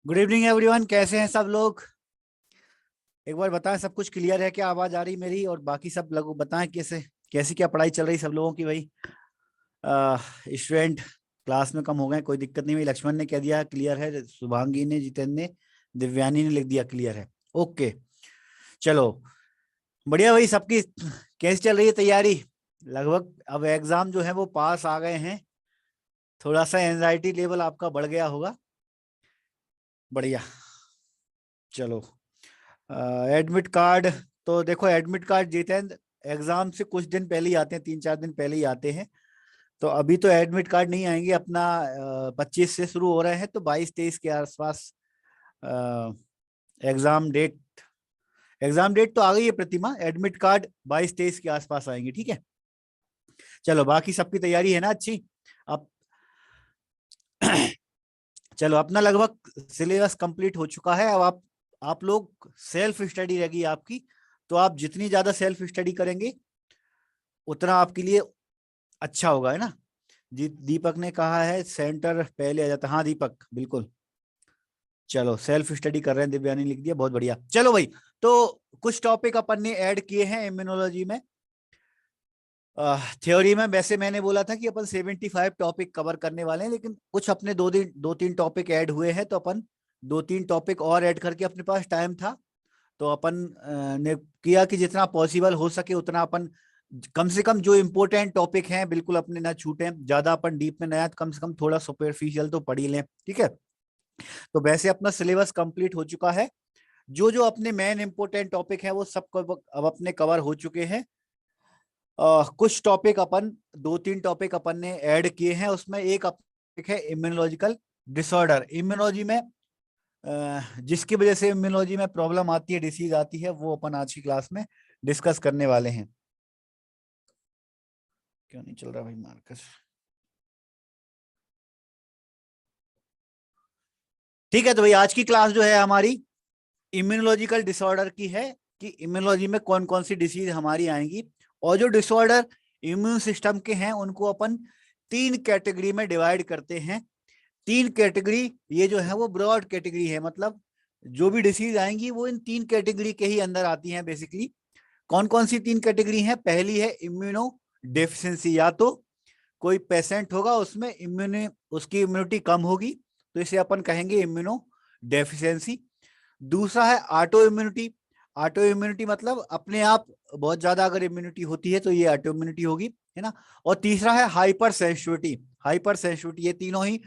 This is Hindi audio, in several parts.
गुड इवनिंग एवरीवन, कैसे हैं सब लोग? एक बार बताएं, सब कुछ क्लियर है क्या? आवाज आ रही मेरी? और बाकी सब लोग बताएं कैसे कैसी क्या पढ़ाई चल रही सब लोगों की भाई। स्टूडेंट क्लास में कम हो गए, कोई दिक्कत नहीं हुई। लक्ष्मण ने कह दिया क्लियर है, शुभांगी ने, जितेंद्र ने, दिव्यानी ने लिख दिया क्लियर है। ओके, चलो बढ़िया भाई। सबकी कैसी चल रही है तैयारी? लगभग अब एग्जाम जो है वो पास आ गए हैं। थोड़ा सा एंजाइटी लेवल आपका बढ़ गया होगा। बढ़िया, चलो। एडमिट कार्ड, तो देखो एडमिट कार्ड जितेंद्र एग्जाम से कुछ दिन पहले ही आते हैं, 3-4 दिन पहले ही आते हैं। तो अभी तो एडमिट कार्ड नहीं आएंगे अपना। 25 से शुरू हो रहे हैं तो 22-23 के आसपास एग्जाम डेट। एग्जाम डेट तो आ गई है प्रतिमा, एडमिट कार्ड 22-23 के आसपास आएंगे। ठीक है, चलो बाकी सबकी तैयारी है ना अच्छी? अब चलो, अपना लगभग सिलेबस कंप्लीट हो चुका है। अब आप लोग सेल्फ स्टडी रहेगी आपकी। तो आप जितनी ज्यादा सेल्फ स्टडी करेंगे उतना आपके लिए अच्छा होगा, है ना? जी, दीपक ने कहा है सेंटर पहले आ जाता। हाँ दीपक, बिल्कुल। चलो, सेल्फ स्टडी कर रहे हैं, दिव्या ने लिख दिया, बहुत बढ़िया। चलो भाई, तो कुछ टॉपिक अपन ने ऐड किए हैं इम्यूनोलॉजी में। थ्योरी में वैसे मैंने बोला था कि अपन 75 टॉपिक कवर करने वाले हैं, लेकिन कुछ अपने 2-3 टॉपिक ऐड हुए हैं, तो अपन 2-3 टॉपिक और ऐड करके, अपने पास टाइम था तो अपन ने किया कि जितना पॉसिबल हो सके उतना अपन कम से कम जो इम्पोर्टेंट टॉपिक हैं बिल्कुल अपने ना छूटे। ज्यादा अपन डीप में नया, कम से कम थोड़ा सुपरफिशियल तो पढ़ ही लें। ठीक है, तो वैसे अपना सिलेबस कंप्लीट हो चुका है। जो जो अपने मेन इंपोर्टेंट टॉपिक है वो सब अब अपने कवर हो चुके हैं। कुछ टॉपिक अपन, 2-3 टॉपिक अपन ने ऐड किए हैं। उसमें एक टॉपिक है इम्यूनोलॉजिकल डिसऑर्डर। इम्यूनोलॉजी में जिसकी वजह से इम्यूनोलॉजी में प्रॉब्लम आती है, डिसीज आती है, वो अपन आज की क्लास में डिस्कस करने वाले हैं। क्यों नहीं चल रहा भाई मार्कस? ठीक है, तो भाई आज की क्लास जो है हमारी इम्यूनोलॉजिकल डिसऑर्डर की है, कि इम्यूनोलॉजी में कौन कौन सी डिसीज हमारी आएंगी। और जो डिसऑर्डर इम्यून सिस्टम के हैं उनको अपन 3 कैटेगरी में डिवाइड करते हैं। 3 कैटेगरी, ये जो है वो ब्रॉड कैटेगरी है, मतलब जो भी डिसीज आएंगी वो इन 3 कैटेगरी के ही अंदर आती हैं बेसिकली। कौन कौन सी 3 कैटेगरी हैं? पहली है इम्यूनो डेफिशिएंसी। या तो कोई पेशेंट होगा उसमें उसकी इम्यूनिटी कम होगी, तो इसे अपन कहेंगे इम्यूनो डेफिशिएंसी। दूसरा है ऑटो इम्यूनिटी। ऑटो इम्यूनिटी मतलब अपने आप बहुत ज्यादा अगर इम्यूनिटी होती है तो ये ऑटो इम्यूनिटी होगी, है ना? और तीसरा है हाइपर सेंसिटिविटी। हाइपर सेंसिटिविटी, ये तीनों ही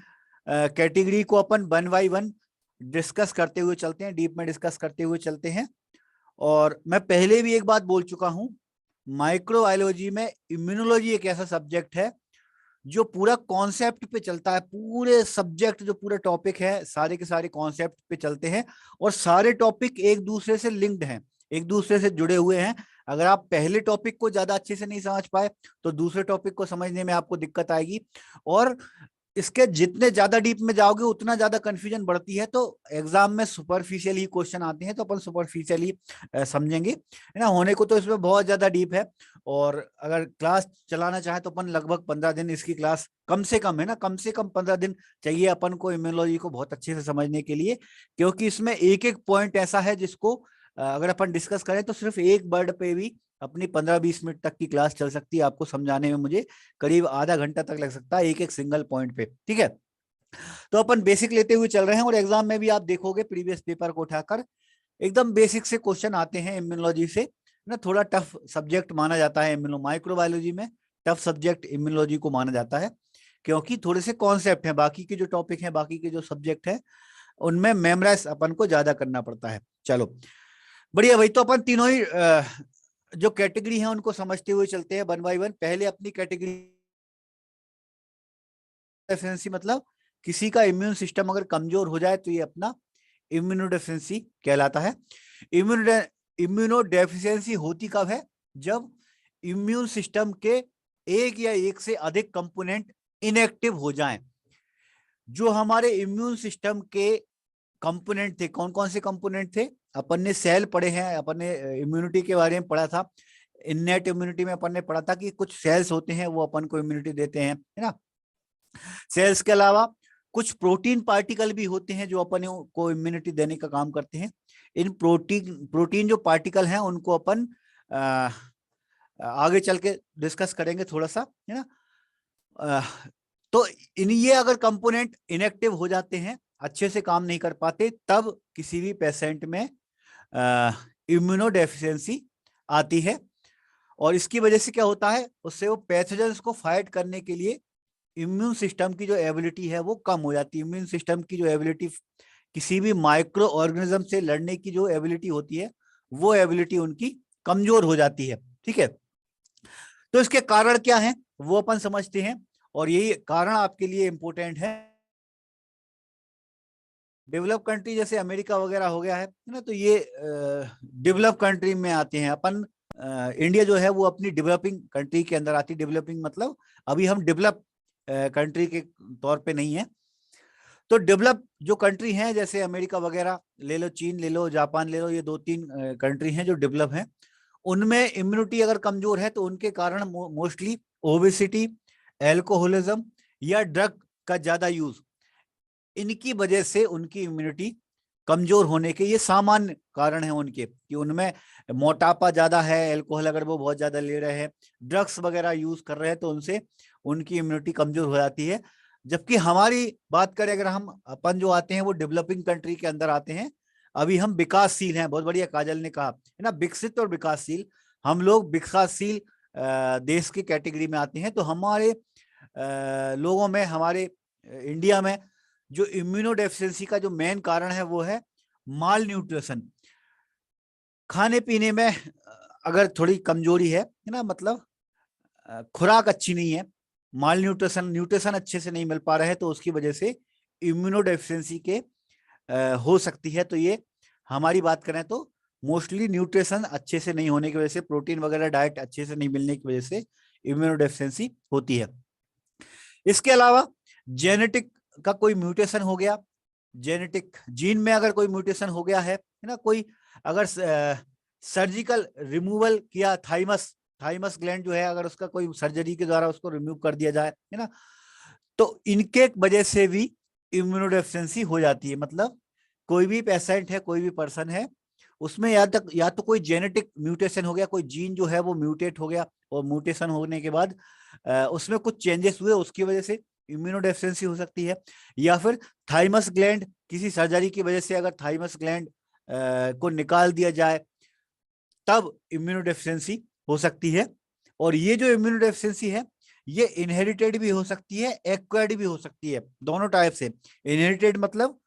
कैटेगरी को अपन 1 बाय 1 डिस्कस करते हुए चलते हैं, डीप में डिस्कस करते हुए चलते हैं। और मैं पहले भी एक बात बोल चुका हूं, माइक्रोबायोलॉजी में इम्यूनोलॉजी एक ऐसा सब्जेक्ट है जो पूरा कॉन्सेप्ट पे चलता है। पूरे सब्जेक्ट, जो पूरे टॉपिक है, सारे के सारे कॉन्सेप्ट पे चलते हैं। और सारे टॉपिक एक दूसरे से लिंक्ड हैं, एक दूसरे से जुड़े हुए हैं। अगर आप पहले टॉपिक को ज्यादा अच्छे से नहीं समझ पाए तो दूसरे टॉपिक को समझने में आपको दिक्कत आएगी। और इसके जितने ज्यादा डीप में जाओगे उतना ज्यादा कंफ्यूजन बढ़ती है। तो एग्जाम में सुपरफिशियल ही क्वेश्चन आते हैं, तो अपन सुपरफिशियल ही समझेंगे, है ना? होने को तो इसमें बहुत ज्यादा डीप है। और अगर क्लास चलाना चाहे तो अपन लगभग 15 दिन इसकी क्लास कम से कम, है ना, कम से कम 15 दिन चाहिए अपन को इम्यूनोलॉजी को बहुत अच्छे से समझने के लिए। क्योंकि इसमें एक एक पॉइंट ऐसा है जिसको अगर अपन डिस्कस करें तो सिर्फ एक वर्ड पे भी अपनी 15-20 मिनट तक की क्लास चल सकती है। आपको समझाने में मुझे करीब आधा घंटा तक लग सकता है एक एक सिंगल पॉइंट पे। ठीक है, तो अपन बेसिक लेते हुए चल रहे हैं। और एग्जाम में भी आप देखोगे प्रीवियस पेपर को उठाकर एकदम बेसिक से क्वेश्चन आते हैं इम्यूनोलॉजी से, ना? थोड़ा टफ सब्जेक्ट माना जाता है इम्यूनो माइक्रोबायोलॉजी में, टफ सब्जेक्ट इम्यूनोलॉजी को माना जाता है, क्योंकि थोड़े से कॉन्सेप्ट हैं। बाकी के जो टॉपिक हैं, बाकी के जो सब्जेक्ट हैं, उनमें मेमोराइज अपन को ज्यादा करना पड़ता है। चलो बढ़िया भाई, तो अपन तीनों ही जो कैटेगरी है उनको समझते हुए चलते हैं 1 बाय 1। पहले अपनी कैटेगरी डेफिशिएंसी, मतलब किसी का इम्यून सिस्टम अगर कमजोर हो जाए तो ये अपना इम्यूनोडेफिशिएंसी कहलाता है। इम्यूनो डेफिशिएंसी होती कब है? जब इम्यून सिस्टम के एक या एक से अधिक कंपोनेंट इनएक्टिव हो जाएं। जो हमारे इम्यून सिस्टम के कंपोनेंट थे, कौन कौन से कंपोनेंट थे? अपन ने सेल पढ़े हैं, अपन ने इम्यूनिटी के बारे में पढ़ा था। इननेट इम्यूनिटी में अपन ने पढ़ा था कि कुछ सेल्स होते हैं वो अपन को इम्यूनिटी देते हैं, है ना? सेल्स के अलावा कुछ प्रोटीन पार्टिकल भी होते हैं जो अपन को इम्यूनिटी देने का काम करते हैं। इन प्रोटीन जो पार्टिकल हैं उनको अपन आगे चल के डिस्कस करेंगे थोड़ा सा, है ना। तो ये अगर कंपोनेंट इनएक्टिव हो जाते हैं, अच्छे से काम नहीं कर पाते, तब किसी भी पेशेंट में इम्यूनो डेफिशिएंसी आती है। और इसकी वजह से क्या होता है, उससे वो पैथोजेंस को फाइट करने के लिए इम्यून सिस्टम की जो एबिलिटी है वो कम हो जाती है। इम्यून सिस्टम की जो एबिलिटी, किसी भी माइक्रो ऑर्गेनिज्म से लड़ने की जो एबिलिटी होती है, वो एबिलिटी उनकी कमजोर हो जाती है। ठीक है, तो इसके कारण क्या है वो अपन समझते हैं, और यही कारण आपके लिए इंपॉर्टेंट है। डेवलप कंट्री जैसे अमेरिका वगैरह हो गया है ना, तो ये डेवलप कंट्री में आते हैं। अपन इंडिया जो है वो अपनी डेवलपिंग कंट्री के अंदर आती है। डेवलपिंग मतलब अभी हम डेवलप कंट्री के तौर पे नहीं है। तो डेवलप जो कंट्री हैं जैसे अमेरिका वगैरह ले लो, चीन ले लो, जापान ले लो, ये 2-3 कंट्री हैं जो डेवलप हैं। उनमें इम्यूनिटी अगर कमजोर है तो उनके कारण मोस्टली ओबेसिटी, एल्कोहलिज्म या ड्रग का ज्यादा यूज, इनकी वजह से उनकी इम्यूनिटी कमजोर होने के ये सामान्य कारण है उनके, कि उनमें मोटापा ज्यादा है, अल्कोहल अगर वो बहुत ज्यादा ले रहे हैं, ड्रग्स वगैरह यूज कर रहे हैं, तो उनसे उनकी इम्यूनिटी कमजोर हो जाती है। जबकि हमारी बात करें, अगर हम अपन जो आते हैं वो डेवलपिंग कंट्री के अंदर आते हैं, अभी हम विकासशील हैं। बहुत बढ़िया काजल ने कहा है ना, विकसित और विकासशील। हम लोग विकासशील देश की कैटेगरी में आते हैं। तो हमारे लोगों में, हमारे इंडिया में जो इम्यूनो डेफिशिएंसी का जो मेन कारण है वो है माल न्यूट्रिशन। खाने पीने में अगर थोड़ी कमजोरी है ना, मतलब खुराक अच्छी नहीं है, माल न्यूट्रिशन अच्छे से नहीं मिल पा रहा है, तो उसकी वजह से इम्यूनो डेफिशिएंसी के हो सकती है। तो ये हमारी बात करें तो मोस्टली न्यूट्रिशन अच्छे से नहीं होने की वजह से, प्रोटीन वगैरह डाइट अच्छे से नहीं मिलने की वजह से इम्यूनो डेफिशिएंसी होती है। इसके अलावा जेनेटिक का कोई म्यूटेशन हो गया, जेनेटिक जीन में अगर कोई म्यूटेशन हो गया है ना, कोई अगर सर्जिकल रिमूवल किया, थाइमस ग्लैंड जो है, अगर उसका कोई सर्जरी के द्वारा उसको रिमूव कर दिया जाए, है ना, तो इनके वजह से भी इम्यूनोडेफिशिएंसी हो जाती है। मतलब कोई भी पेशेंट है, कोई भी पर्सन है, उसमें या तो कोई जेनेटिक म्यूटेशन हो गया, कोई जीन जो है वो म्यूटेट हो गया, और म्यूटेशन होने के बाद उसमें कुछ चेंजेस हुए, उसकी वजह से इम्यूनोडेफिशिएंसी हो सकती है। या फिर थाइमस ग्लैंड, किसी सर्जरी की वजह से अगर थाइमस ग्लैंड को निकाल दिया जाए, तब इम्यूनोडेफिशिएंसी हो सकती है। और ये जो इम्यूनोडेफिशिएंसी है, ये इनहेरिटेड भी हो सकती है, एक्वायर्ड भी हो सकती है, दोनों टाइप से। इनहेरिटेड मतलब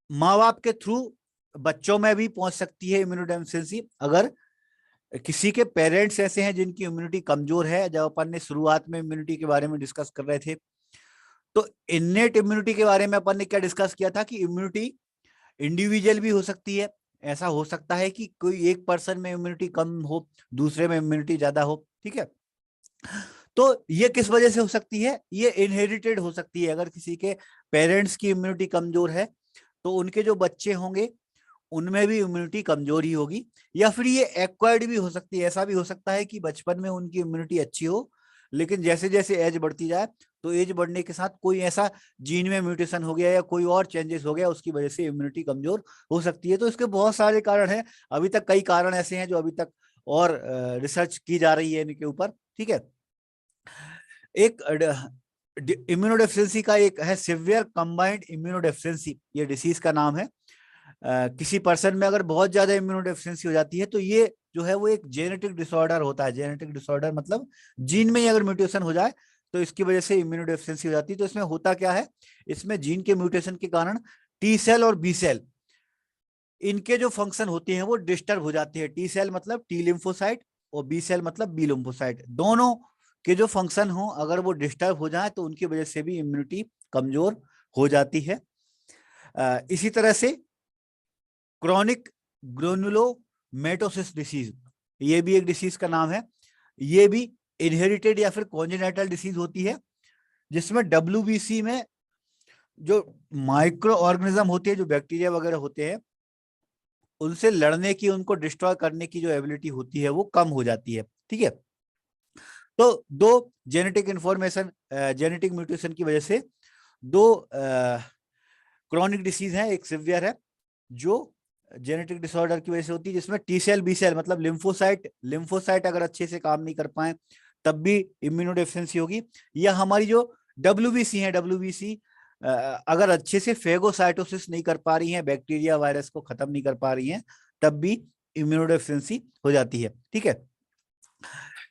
माँ बाप के थ्रू बच्चों में भी पहुंच सकती है इम्यूनोडेफिशिएंसी। अगर किसी के पेरेंट्स ऐसे हैं जिनकी इम्यूनिटी कमजोर है, जब अपन ने शुरुआत में इम्यूनिटी के बारे में डिस्कस कर रहे थे, तो इन्नेट इम्यूनिटी के बारे में अपन ने क्या डिस्कस किया था, कि इम्यूनिटी इंडिविजुअल भी हो सकती है। ऐसा हो सकता है कि कोई एक पर्सन में इम्यूनिटी कम हो, दूसरे में इम्यूनिटी ज्यादा हो। ठीक है, तो ये किस वजह से हो सकती है, ये इनहेरिटेड हो सकती है। अगर किसी के पेरेंट्स की इम्यूनिटी कमजोर है, तो उनके जो बच्चे होंगे उनमें भी इम्यूनिटी कमजोर ही होगी। या फिर ये एक्वायर्ड भी हो सकती है। ऐसा भी हो सकता है कि बचपन में उनकी इम्यूनिटी अच्छी हो, लेकिन जैसे जैसे एज बढ़ती जाए, तो एज बढ़ने के साथ कोई ऐसा जीन में म्यूटेशन हो गया या कोई और चेंजेस हो गया, उसकी वजह से इम्यूनिटी कमजोर हो सकती है। तो इसके बहुत सारे कारण हैं। अभी तक कई कारण ऐसे हैं जो अभी तक और रिसर्च की जा रही है इनके ऊपर। ठीक है, एक इम्यूनोडेफिशिएंसी का एक है सिवियर कंबाइंड इम्यूनोडेफिशिएंसी, ये डिसीज का नाम है। किसी पर्सन में अगर बहुत ज्यादा इम्यूनोडेफिशिएंसी हो जाती है, तो ये जो है वो एक जेनेटिक डिसऑर्डर होता है। जेनेटिक डिसऑर्डर मतलब जीन में ही अगर म्यूटेशन हो जाए, तो इसकी वजह से इम्यूनोडेफिशिएंसी हो जाती है। तो इसमें होता क्या है, इसमें जीन के म्यूटेशन के कारण टी सेल और बी सेल, इनके जो फंक्शन होते हैं वो डिस्टर्ब हो जाते हैं। टी सेल मतलब टी लिम्फोसाइट, और बी सेल मतलब बी लिम्फोसाइट, दोनों के जो फंक्शन हो अगर वो डिस्टर्ब हो जाए, तो उनकी वजह से भी इम्यूनिटी कमजोर हो जाती है। इसी तरह से क्रॉनिक ग्रेनुलोमेटोसिस डिसीज, ये भी एक डिसीज का नाम है। ये भी इनहेरिटेड या फिर कॉन्जेनिटल डिसीज होती है, जिसमें WBC में जो माइक्रो ऑर्गेनिज्म होते हैं, जो बैक्टीरिया वगैरह होते हैं, उनसे लड़ने की, उनको डिस्ट्रॉय करने की जो एबिलिटी होती है वो कम हो जाती है। ठीक है, तो दो जेनेटिक इंफॉर्मेशन, जेनेटिक म्यूटेशन की वजह से दो क्रॉनिक डिसीज है, एक सिवियर है जो जेनेटिक डिसऑर्डर की वजह से होती है, जिसमें टी सेल बी सेल मतलब लिम्फोसाइट अगर अच्छे से काम नहीं कर पाए तब भी इम्यूनोडेफिशिएंसी होगी, या हमारी जो डब्ल्यूबीसी है, डब्ल्यूबीसी अगर अच्छे से फेगोसाइटोसिस नहीं कर पा रही है, बैक्टीरिया वायरस को खत्म नहीं कर पा रही है, तब भी इम्यूनोडेफिशिएंसी हो जाती है। ठीक है।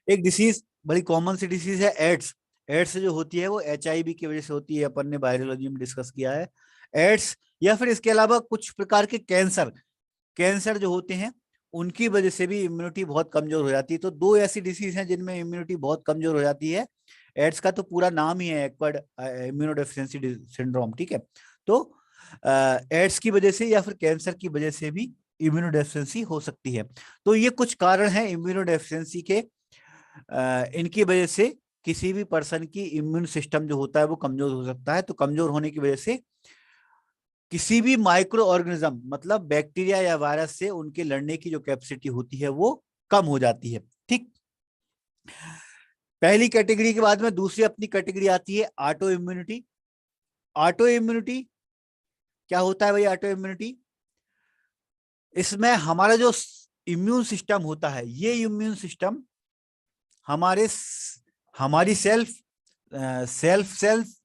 एक डिसीज बड़ी कॉमन सी डिसीज है एड्स। एड्स जो होती है वो HIV की वजह से होती है, अपन ने वायरोलॉजी में डिस्कस किया है एड्स। या फिर इसके अलावा कुछ प्रकार के कैंसर जो होते हैं उनकी वजह से भी इम्यूनिटी बहुत कमजोर हो जाती है। तो दो ऐसी डिसीज हैं जिनमें इम्यूनिटी बहुत कमजोर हो जाती है। एड्स का तो पूरा नाम ही है एक्वायर्ड इम्यूनोडेफिशिएंसी सिंड्रोम। ठीक है। तो एड्स की वजह से या फिर कैंसर की वजह से भी इम्यूनोडेफिशिएंसी हो सकती है। तो ये कुछ कारण हैं इम्यूनोडेफिशिएंसी के। इनकी वजह से किसी भी पर्सन की इम्यून सिस्टम जो होता है वो कमजोर हो सकता है। तो कमजोर होने की वजह से किसी भी माइक्रो ऑर्गेनिज्म मतलब बैक्टीरिया या वायरस से उनके लड़ने की जो कैपेसिटी होती है वो कम हो जाती है। ठीक। पहली कैटेगरी के बाद में दूसरी अपनी कैटेगरी आती है ऑटो इम्यूनिटी। ऑटो इम्यूनिटी क्या होता है भाई? ऑटो इम्यूनिटी, इसमें हमारा जो इम्यून सिस्टम होता है, ये इम्यून सिस्टम हमारे हमारी सेल्फ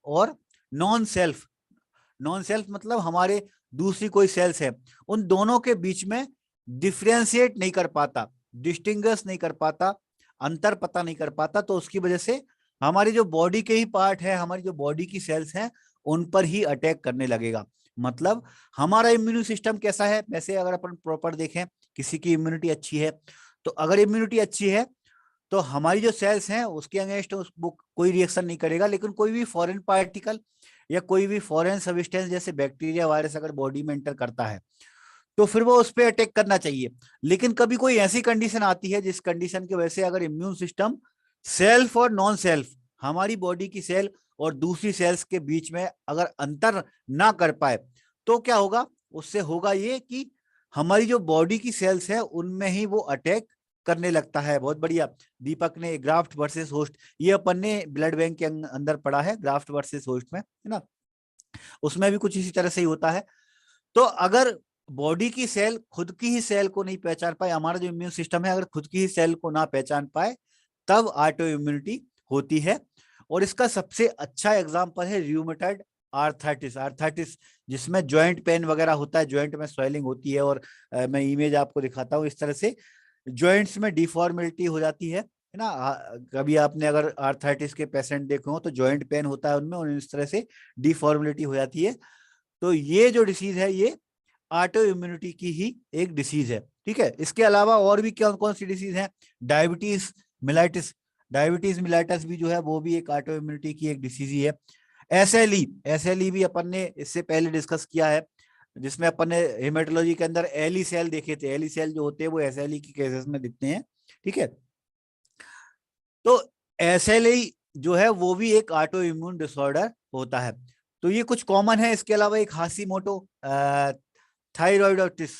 और नॉन सेल्फ, मतलब हमारे दूसरी कोई सेल्स है, उन दोनों के बीच में डिफ्रेंशिएट नहीं कर पाता, डिस्टिंग्विश नहीं कर पाता, अंतर पता नहीं कर पाता। तो उसकी वजह से हमारी जो बॉडी के ही पार्ट है, हमारी जो बॉडी की सेल्स हैं, उन पर ही अटैक करने लगेगा। मतलब हमारा इम्यून सिस्टम कैसा है? वैसे अगर अपन प्रॉपर देखें, किसी की इम्यूनिटी अच्छी है, तो अगर इम्यूनिटी अच्छी है तो हमारी जो सेल्स हैं उसके अगेंस्ट वो कोई रिएक्शन नहीं करेगा। लेकिन कोई भी फॉरेन पार्टिकल या कोई भी फॉरेन सब्सटेंस जैसे बैक्टीरिया वायरस अगर बॉडी में एंटर करता है तो फिर वो उस पर अटैक करना चाहिए। लेकिन कभी कोई ऐसी कंडीशन आती है जिस कंडीशन की वजह से अगर इम्यून सिस्टम सेल्फ और नॉन सेल्फ, हमारी बॉडी की सेल और दूसरी सेल्स के बीच में अगर अंतर ना कर पाए, तो क्या होगा? उससे होगा ये कि हमारी जो बॉडी की सेल्स है उनमें ही वो अटैक करने लगता है। बहुत बढ़िया। दीपक ने ग्राफ्ट वर्सेस होस्ट, ये अपन ने ब्लड बैंक के अंदर पढ़ा है, ग्राफ्ट वर्सेस होस्ट में, है ना? उसमें भी कुछ इसी तरह से ही होता है। तो अगर बॉडी की सेल खुद की ही सेल को नहीं पहचान पाए, हमारा जो इम्यून सिस्टम है अगर खुद की ही सेल को ना पहचान पाए, तब ऑटो इम्यूनिटी होती है। और इसका सबसे अच्छा एग्जांपल है र्यूमेटॉइड आर्थराइटिस, जिसमें जॉइंट पेन वगैरह होता है, जॉइंट में स्वेलिंग होती है। और मैं इमेज आपको दिखाता हूँ, इस तरह से जॉइंट्स में डिफॉर्मिलिटी हो जाती है ना? कभी आपने अगर आर्थराइटिस के पेशेंट देखे हो तो जॉइंट पेन होता है उनमें, और इस तरह से डिफॉर्मिलिटी हो जाती है। तो ये जो डिसीज है ये ऑटो इम्यूनिटी की ही एक डिसीज है। ठीक है। इसके अलावा और भी कौन कौन सी डिसीज है? डायबिटीज मिलाइटिस, भी जो है वो भी एक ऑटो इम्यूनिटी की एक डिसीज ही है। एसएलई भी अपन ने इससे पहले डिस्कस किया है, जिसमें अपन ने हेमेटोलॉजी के अंदर एली सेल देखे थे। एली सेल जो होते हैं वो एसएलई की केसेस में दिखते हैं। ठीक है। तो एसएलई जो है वो भी एक ऑटो इम्यून डिसऑर्डर होता है। तो ये कुछ कॉमन है। इसके अलावा एक हाशिमोटो थायराइडोटिस,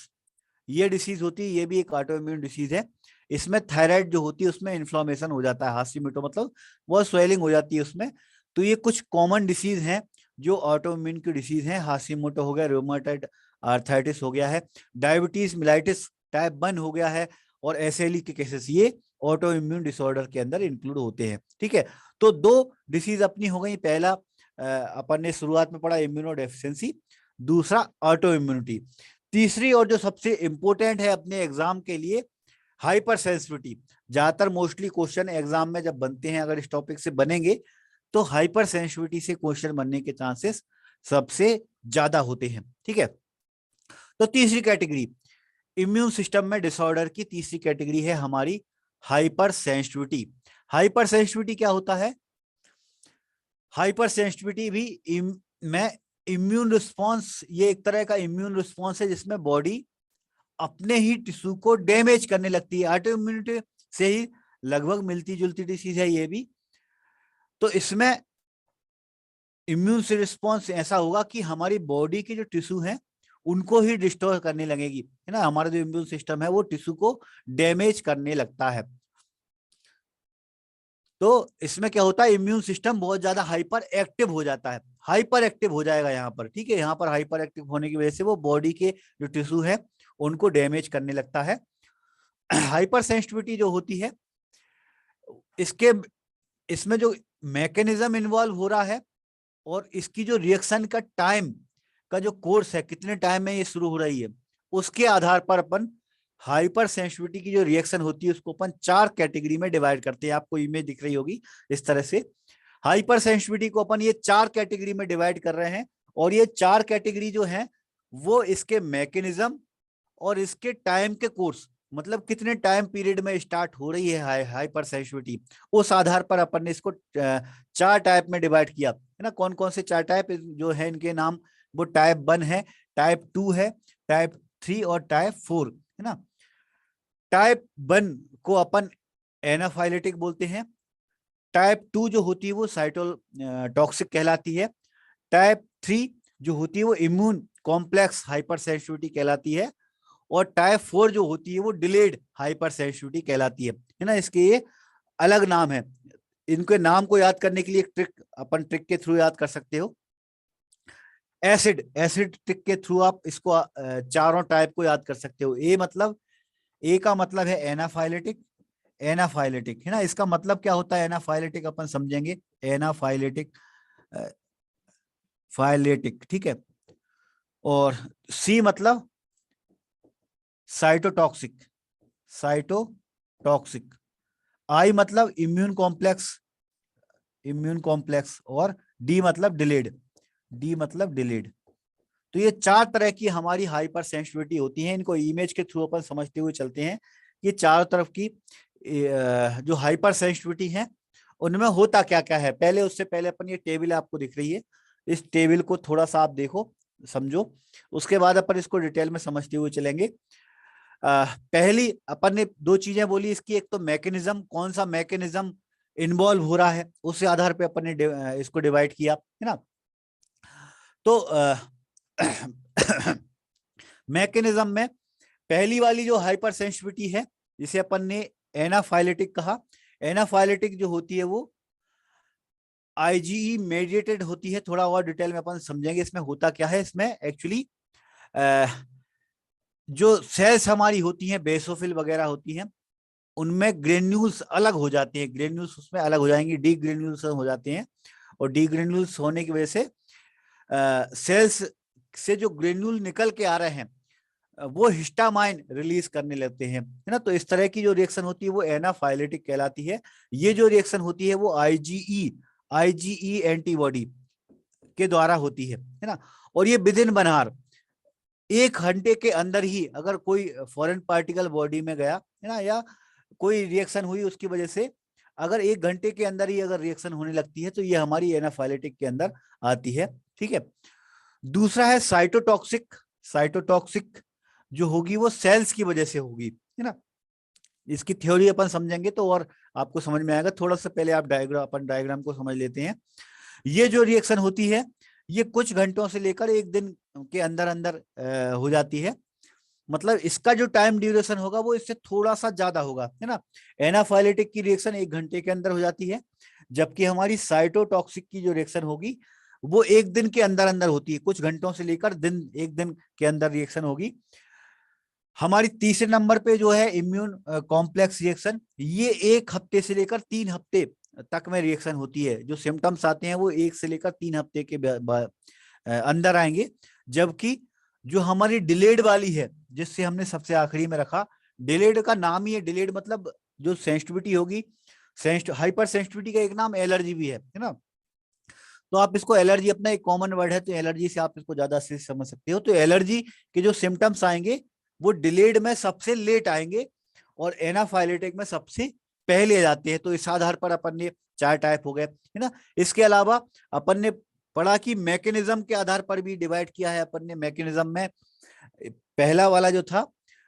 ये डिसीज होती है, ये भी एक ऑटो इम्यून डिसीज है। इसमें थायराइड जो होती है उसमें इन्फ्लामेशन हो जाता है। हाशिमोटो मतलब वो स्वेलिंग हो जाती है उसमें। तो ये कुछ कॉमन डिसीज हैं जो ऑटो इम्यून की डिसीज हैं। हाशिमोटो हो गया, रूमेटॉइड आर्थराइटिस हो गया है, डायबिटीज मिलाइटिस टाइप 1 हो गया है, और एसएलई के केसेस ये ऑटो इम्यून डिसऑर्डर के अंदर इंक्लूड होते हैं। ठीक है। तो दो डिसीज अपनी हो गई। पहला अपन ने शुरुआत में पढ़ा इम्यूनो डेफिशिएंसी, दूसरा ऑटो इम्यूनिटी। तीसरी और जो सबसे इंपॉर्टेंट है अपने एग्जाम के लिए, हाइपर सेंसिटिविटी। ज्यादातर मोस्टली क्वेश्चन एग्जाम में जब बनते हैं, अगर इस टॉपिक से बनेंगे तो हाइपर सेंसिटिविटी से क्वेश्चन बनने के चांसेस सबसे ज्यादा होते हैं। ठीक है। तो तीसरी कैटेगरी इम्यून सिस्टम में डिसऑर्डर की तीसरी कैटेगरी है हमारी हाइपर सेंसिटिविटी। हाइपर सेंसिटिविटी क्या होता है? हाइपर सेंसिटिविटी भी में इम्यून रिस्पॉन्स, ये एक तरह का इम्यून रिस्पॉन्स है जिसमें बॉडी अपने ही टिश्यू को डैमेज करने लगती है। ऑटो इम्यूनिटी से ही लगभग मिलती जुलती डिसीज है ये भी। तो इसमें इम्यून से रिस्पॉन्स ऐसा होगा कि हमारी बॉडी के जो टिश्यू हैं उनको ही डिस्ट्रॉय करने लगेगी, है ना? हमारा जो इम्यून सिस्टम है वो टिश्यू को डैमेज करने लगता है। तो इसमें क्या होता है, इम्यून सिस्टम बहुत ज्यादा हाइपर एक्टिव हो जाता है, हाइपर एक्टिव हो जाएगा यहाँ पर, ठीक है। यहाँ पर हाइपर एक्टिव होने की वजह से वो बॉडी के जो टिश्यू है उनको डैमेज करने लगता है। हाइपर सेंसिटिविटी जो होती है, इसके इसमें जो मैकेनिज्म इन्वॉल्व हो रहा है और इसकी जो रिएक्शन का टाइम का जो कोर्स है, कितने टाइम में ये शुरू हो रही है, उसके आधार पर अपन हाइपर सेंसिटिविटी की जो रिएक्शन होती है उसको अपन 4 कैटेगरी में डिवाइड करते हैं। आपको इमेज दिख रही होगी इस तरह से। हाइपर सेंसिटिविटी को अपन ये 4 कैटेगरी में डिवाइड कर रहे हैं, और ये 4 कैटेगरी जो है वो इसके मैकेनिज्म और इसके टाइम के कोर्स, मतलब कितने टाइम पीरियड में स्टार्ट हो रही है हाइपर सेंसिटिविटी, उस आधार पर अपन ने इसको 4 टाइप में डिवाइड किया है ना। कौन कौन से 4 टाइप जो है इनके नाम, वो टाइप 1 है, टाइप 2 है, टाइप 3 और टाइप 4 है ना। टाइप 1 को अपन एनाफाइलेटिक बोलते हैं। टाइप 2 जो होती है वो साइटोटॉक्सिक कहलाती है। टाइप 3 जो होती है वो इम्यून कॉम्प्लेक्स हाइपर सेंसिटिविटी कहलाती है। और टाइप 4 जो होती है वो डिलेड हाइपर सेंसिटिविटी कहलाती है ना। इसके ये अलग नाम है। इनके नाम को याद करने के लिए ट्रिक के थ्रू याद कर सकते हो। एसिड ट्रिक के थ्रू आप इसको चारों टाइप को याद कर सकते हो। ए का मतलब है एनाफाइलेटिक, एनाफाइलेटिक है ना। इसका मतलब क्या होता है एनाफाइलेटिक, अपन समझेंगे। एनाफाइलेटिक फाइलेटिक, ठीक है। और सी मतलब साइटोटॉक्सिक, साइटोटॉक्सिक। आई मतलब इम्यून कॉम्प्लेक्स, इम्यून कॉम्प्लेक्स। और डी मतलब डिलेड, डी मतलब डिलेड। तो ये 4 तरह की हमारी हाइपर सेंसिटिविटी होती है। इनको इमेज के थ्रू अपन समझते हुए चलते हैं। ये चारों तरफ की जो हाइपर सेंसिटिविटी है उनमें होता क्या क्या है। पहले उससे पहले अपन, ये टेबल आपको दिख रही है, इस टेबल को थोड़ा सा आप देखो, समझो। उसके बाद अपन इसको डिटेल में समझते हुए चलेंगे। पहली अपन ने 2 चीजें बोली इसकी। एक तो मैकेनिज्म, कौन सा मैकेनिज्म इन्वॉल्व हो रहा है, उसके आधार पे अपन ने इसको डिवाइड किया है ना। तो मैकेनिज्म में पहली वाली जो हाइपर सेंसिटिविटी है, जिसे अपन ने एनाफाइलेटिक कहा। एनाफाइलेटिक जो होती है वो आईजीई मेडिएटेड होती है। थोड़ा और डिटेल में अपन समझेंगे इसमें होता क्या है। इसमें एक्चुअली जो सेल्स हमारी होती हैं, बेसोफिल वगैरह होती हैं, उनमें ग्रेन्यूल्स अलग हो जाते हैं, ग्रेन्यूल्स उसमें अलग हो जाएंगे, डी ग्रेन्यूल्स हो जाते हैं। और डी ग्रेन्यूल्स होने की वजह से सेल्स से जो ग्रेन्यूल निकल के आ रहे हैं वो हिस्टामाइन रिलीज करने लगते हैं, है ना। तो इस तरह की जो रिएक्शन होती है वो एनाफाइलेटिक कहलाती है। ये जो रिएक्शन होती है वो आईजीई एंटीबॉडी के द्वारा होती है ना। और ये विद इन बनहार 1 घंटे के अंदर ही अगर कोई फॉरेन पार्टिकल बॉडी में गया है ना, या कोई रिएक्शन हुई उसकी वजह से, अगर 1 घंटे के अंदर ही अगर रिएक्शन होने लगती है तो ये हमारी एनाफाइलेटिक के अंदर आती है, ठीक है। दूसरा है साइटोटॉक्सिक। साइटोटॉक्सिक जो होगी वो सेल्स की वजह से होगी, है ना। इसकी थ्योरी अपन समझेंगे तो और आपको समझ में आएगा। थोड़ा सा पहले आप डायग्राम को समझ लेते हैं। ये जो रिएक्शन होती है ये कुछ घंटों से लेकर 1 दिन के अंदर अंदर हो जाती है। मतलब इसका जो टाइम ड्यूरेशन होगा वो इससे थोड़ा सा ज्यादा होगा, है ना। एनाफाइलेटिक की रिएक्शन 1 घंटे के अंदर हो जाती है, जबकि हमारी साइटोटॉक्सिक की जो रिएक्शन होगी वो 1 दिन के अंदर अंदर होती है। कुछ घंटों से लेकर 1 दिन के अंदर रिएक्शन होगी। हमारी तीसरे नंबर पे जो है इम्यून कॉम्प्लेक्स रिएक्शन, ये 1 हफ्ते से लेकर 3 हफ्ते तक में रिएक्शन होती है। जो सिम्टम्स आते हैं वो 1 से लेकर 3 हफ्ते के अंदर आएंगे। जबकि जो हमारी डिलेड वाली है, जिससे हमने सबसे आखिरी में रखा, डिलेड का नाम ही है, डिलेड मतलब जो सेंसिटिविटी होगी, हाइपर सेंसिटिविटी का एक नाम एलर्जी भी है ना। तो आप इसको एलर्जी, अपना एक कॉमन वर्ड है तो एलर्जी से आप इसको ज्यादा से समझ सकते हो। तो एलर्जी के जो सिम्टम्स आएंगे वो डिलेड में सबसे लेट आएंगे और एनाफाइलेटिक में सबसे पहले जाते हैं। तो इस आधार पर अपन ने 4 टाइप हो गए, है ना। इसके अलावा अपन ने पढ़ा कि मैकेनिज्म के आधार पर भी डिवाइड किया है अपन ने। मैकेनिज्म में पहला वाला जो था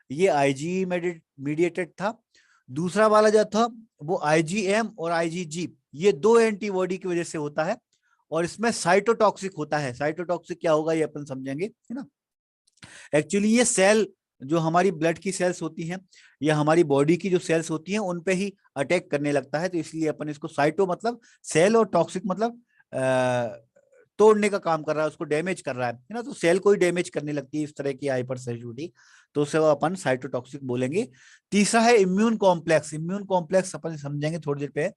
ये आईजीई मीडिएटेड था। दूसरा वाला जो था वो आईजीएम और आईजीजी, ये 2 एंटीबॉडी की वजह से होता है। और इसमें साइटोटॉक्सिक होता है। साइटोटॉक्सिक क्या होगा ये अपन समझेंगे, है ना। एक्चुअली ये सेल जो हमारी ब्लड की सेल्स होती हैं या हमारी बॉडी की जो सेल्स होती हैं उन पे ही अटैक करने लगता है। तो इसलिए अपन इसको साइटो मतलब सेल और टॉक्सिक मतलब तोड़ने का काम कर रहा है, उसको डैमेज कर रहा है ना। तो सेल को ही डैमेज करने लगती है इस तरह की हाइपर सेंसिटिविटी, तो उसे अपन साइटोटॉक्सिक बोलेंगे। तीसरा है इम्यून कॉम्प्लेक्स। इम्यून कॉम्प्लेक्स अपन समझेंगे थोड़ी देर पे।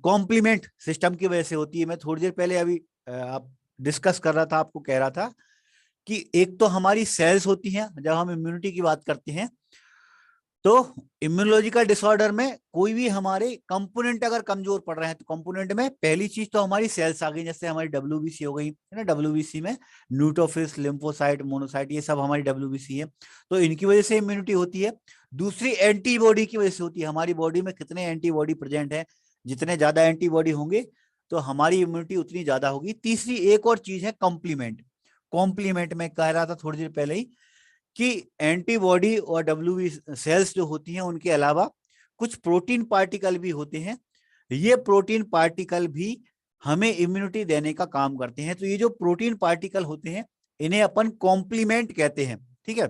कॉम्प्लीमेंट सिस्टम की वजह से होती है। मैं थोड़ी देर पहले अभी आप डिस्कस कर रहा था, आपको कह रहा था कि एक तो हमारी सेल्स होती हैं जब हम इम्यूनिटी की बात करते हैं, तो इम्यूनोलॉजिकल डिसऑर्डर में कोई भी हमारे कंपोनेंट अगर कमजोर पड़ रहे हैं तो कंपोनेंट में पहली चीज तो हमारी सेल्स आ गई, जैसे हमारी डब्ल्यूबीसी हो गई है ना। डब्ल्यूबीसी में न्यूट्रोफिल्स, लिम्फोसाइट, मोनोसाइट, ये सब हमारी डब्ल्यूबीसी है, तो इनकी वजह से इम्यूनिटी होती है। दूसरी एंटीबॉडी की वजह से होती है। हमारी बॉडी में कितने एंटीबॉडी प्रेजेंट है, जितने ज्यादा एंटीबॉडी होंगे तो हमारी इम्यूनिटी उतनी ज्यादा होगी। तीसरी एक और चीज है कॉम्प्लीमेंट। कॉम्प्लीमेंट में कह रहा था थोड़ी देर पहले ही कि एंटीबॉडी और डब्ल्यू सेल्स जो होती हैं उनके अलावा कुछ प्रोटीन पार्टिकल भी होते हैं। ये प्रोटीन पार्टिकल भी हमें इम्यूनिटी देने का काम करते हैं। तो ये जो प्रोटीन पार्टिकल होते हैं इन्हें अपन कॉम्प्लीमेंट कहते हैं, ठीक है।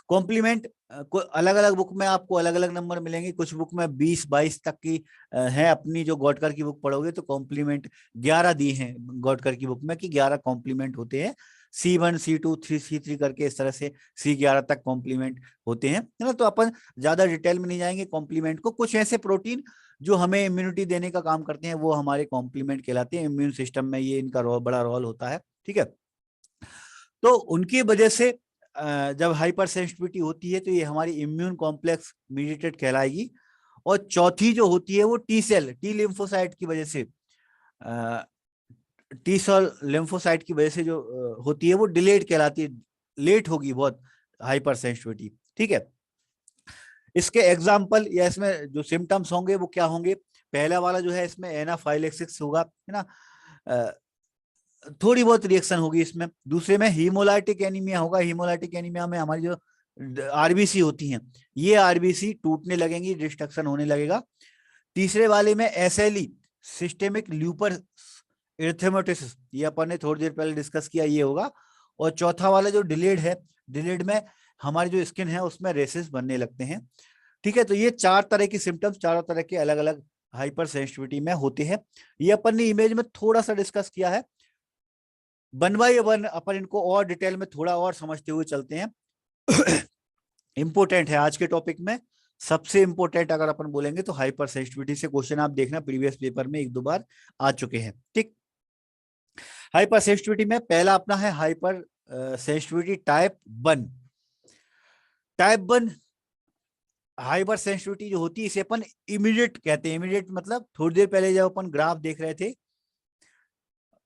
कॉम्प्लीमेंट को अलग अलग बुक में आपको अलग अलग नंबर मिलेंगे। कुछ बुक में 20-22 तक की है। अपनी जो गॉडकर की बुक पढ़ोगे तो कॉम्प्लीमेंट 11 दी हैं गॉडकर की बुक में कि 11 कॉम्प्लीमेंट होते हैं। C1, C2, C3 करके इस तरह से C11 तक कॉम्प्लीमेंट होते हैं, है ना। तो अपन ज्यादा डिटेल में नहीं जाएंगे कॉम्प्लीमेंट को। कुछ ऐसे प्रोटीन जो हमें इम्यूनिटी देने का काम करते हैं वो हमारे कॉम्प्लीमेंट कहलाते हैं। इम्यून सिस्टम में ये इनका बड़ा रोल होता है, ठीक है। तो उनकी वजह से जब हाइपर सेंसिटिविटी होती है तो ये हमारी इम्यून कॉम्प्लेक्स मीडिएटेड कहलाएगी। और चौथी जो होती है वो टी सेल, टी लिम्फोसाइट की वजह से, टी सेल लिम्फोसाइट की वजह से जो होती है वो डिलेड कहलाती है। लेट होगी बहुत हाइपर सेंसिटिविटी, ठीक है। इसके एग्जाम्पल या इसमें जो सिम्टम्स होंगे वो क्या होंगे। पहला वाला जो है इसमें एनाफाइलेक्सिस होगा, है ना। थोड़ी बहुत रिएक्शन होगी इसमें। दूसरे में हीमोलाइटिक एनीमिया होगा। हीमोलाइटिक एनीमिया में हमारी जो आरबीसी होती हैं ये आरबीसी टूटने लगेंगी, डिस्ट्रक्शन होने लगेगा। तीसरे वाले में एसएलई, सिस्टेमिक ल्यूपर इरिथेमेटोसिस, ये अपन ने थोड़ी देर पहले डिस्कस किया, ये होगा। और चौथा वाला जो डिलेड है, डिलेड में हमारी जो स्किन है उसमें रेसेस बनने लगते हैं, ठीक है। तो ये 4 तरह की सिम्टम्स, चारों तरह के अलग अलग हाइपर सेंसिटिविटी में होते हैं। ये अपन ने इमेज में थोड़ा सा डिस्कस किया है। वन बाय वन अपन इनको और डिटेल में थोड़ा और समझते हुए चलते हैं। इंपोर्टेंट है आज के टॉपिक में। सबसे इंपोर्टेंट अगर अपन बोलेंगे तो हाइपर सेंसिटिविटी से क्वेश्चन आप देखना, प्रीवियस पेपर में 1-2 बार आ चुके हैं, ठीक। हाइपर सेंसिटिविटी में पहला अपना है hyper sensitivity type 1। Type 1 hyper sensitivity जो होती है इसे अपन इमीडिएट कहते हैं। इमीडिएट मतलब थोड़ी देर पहले जब अपन ग्राफ देख रहे थे,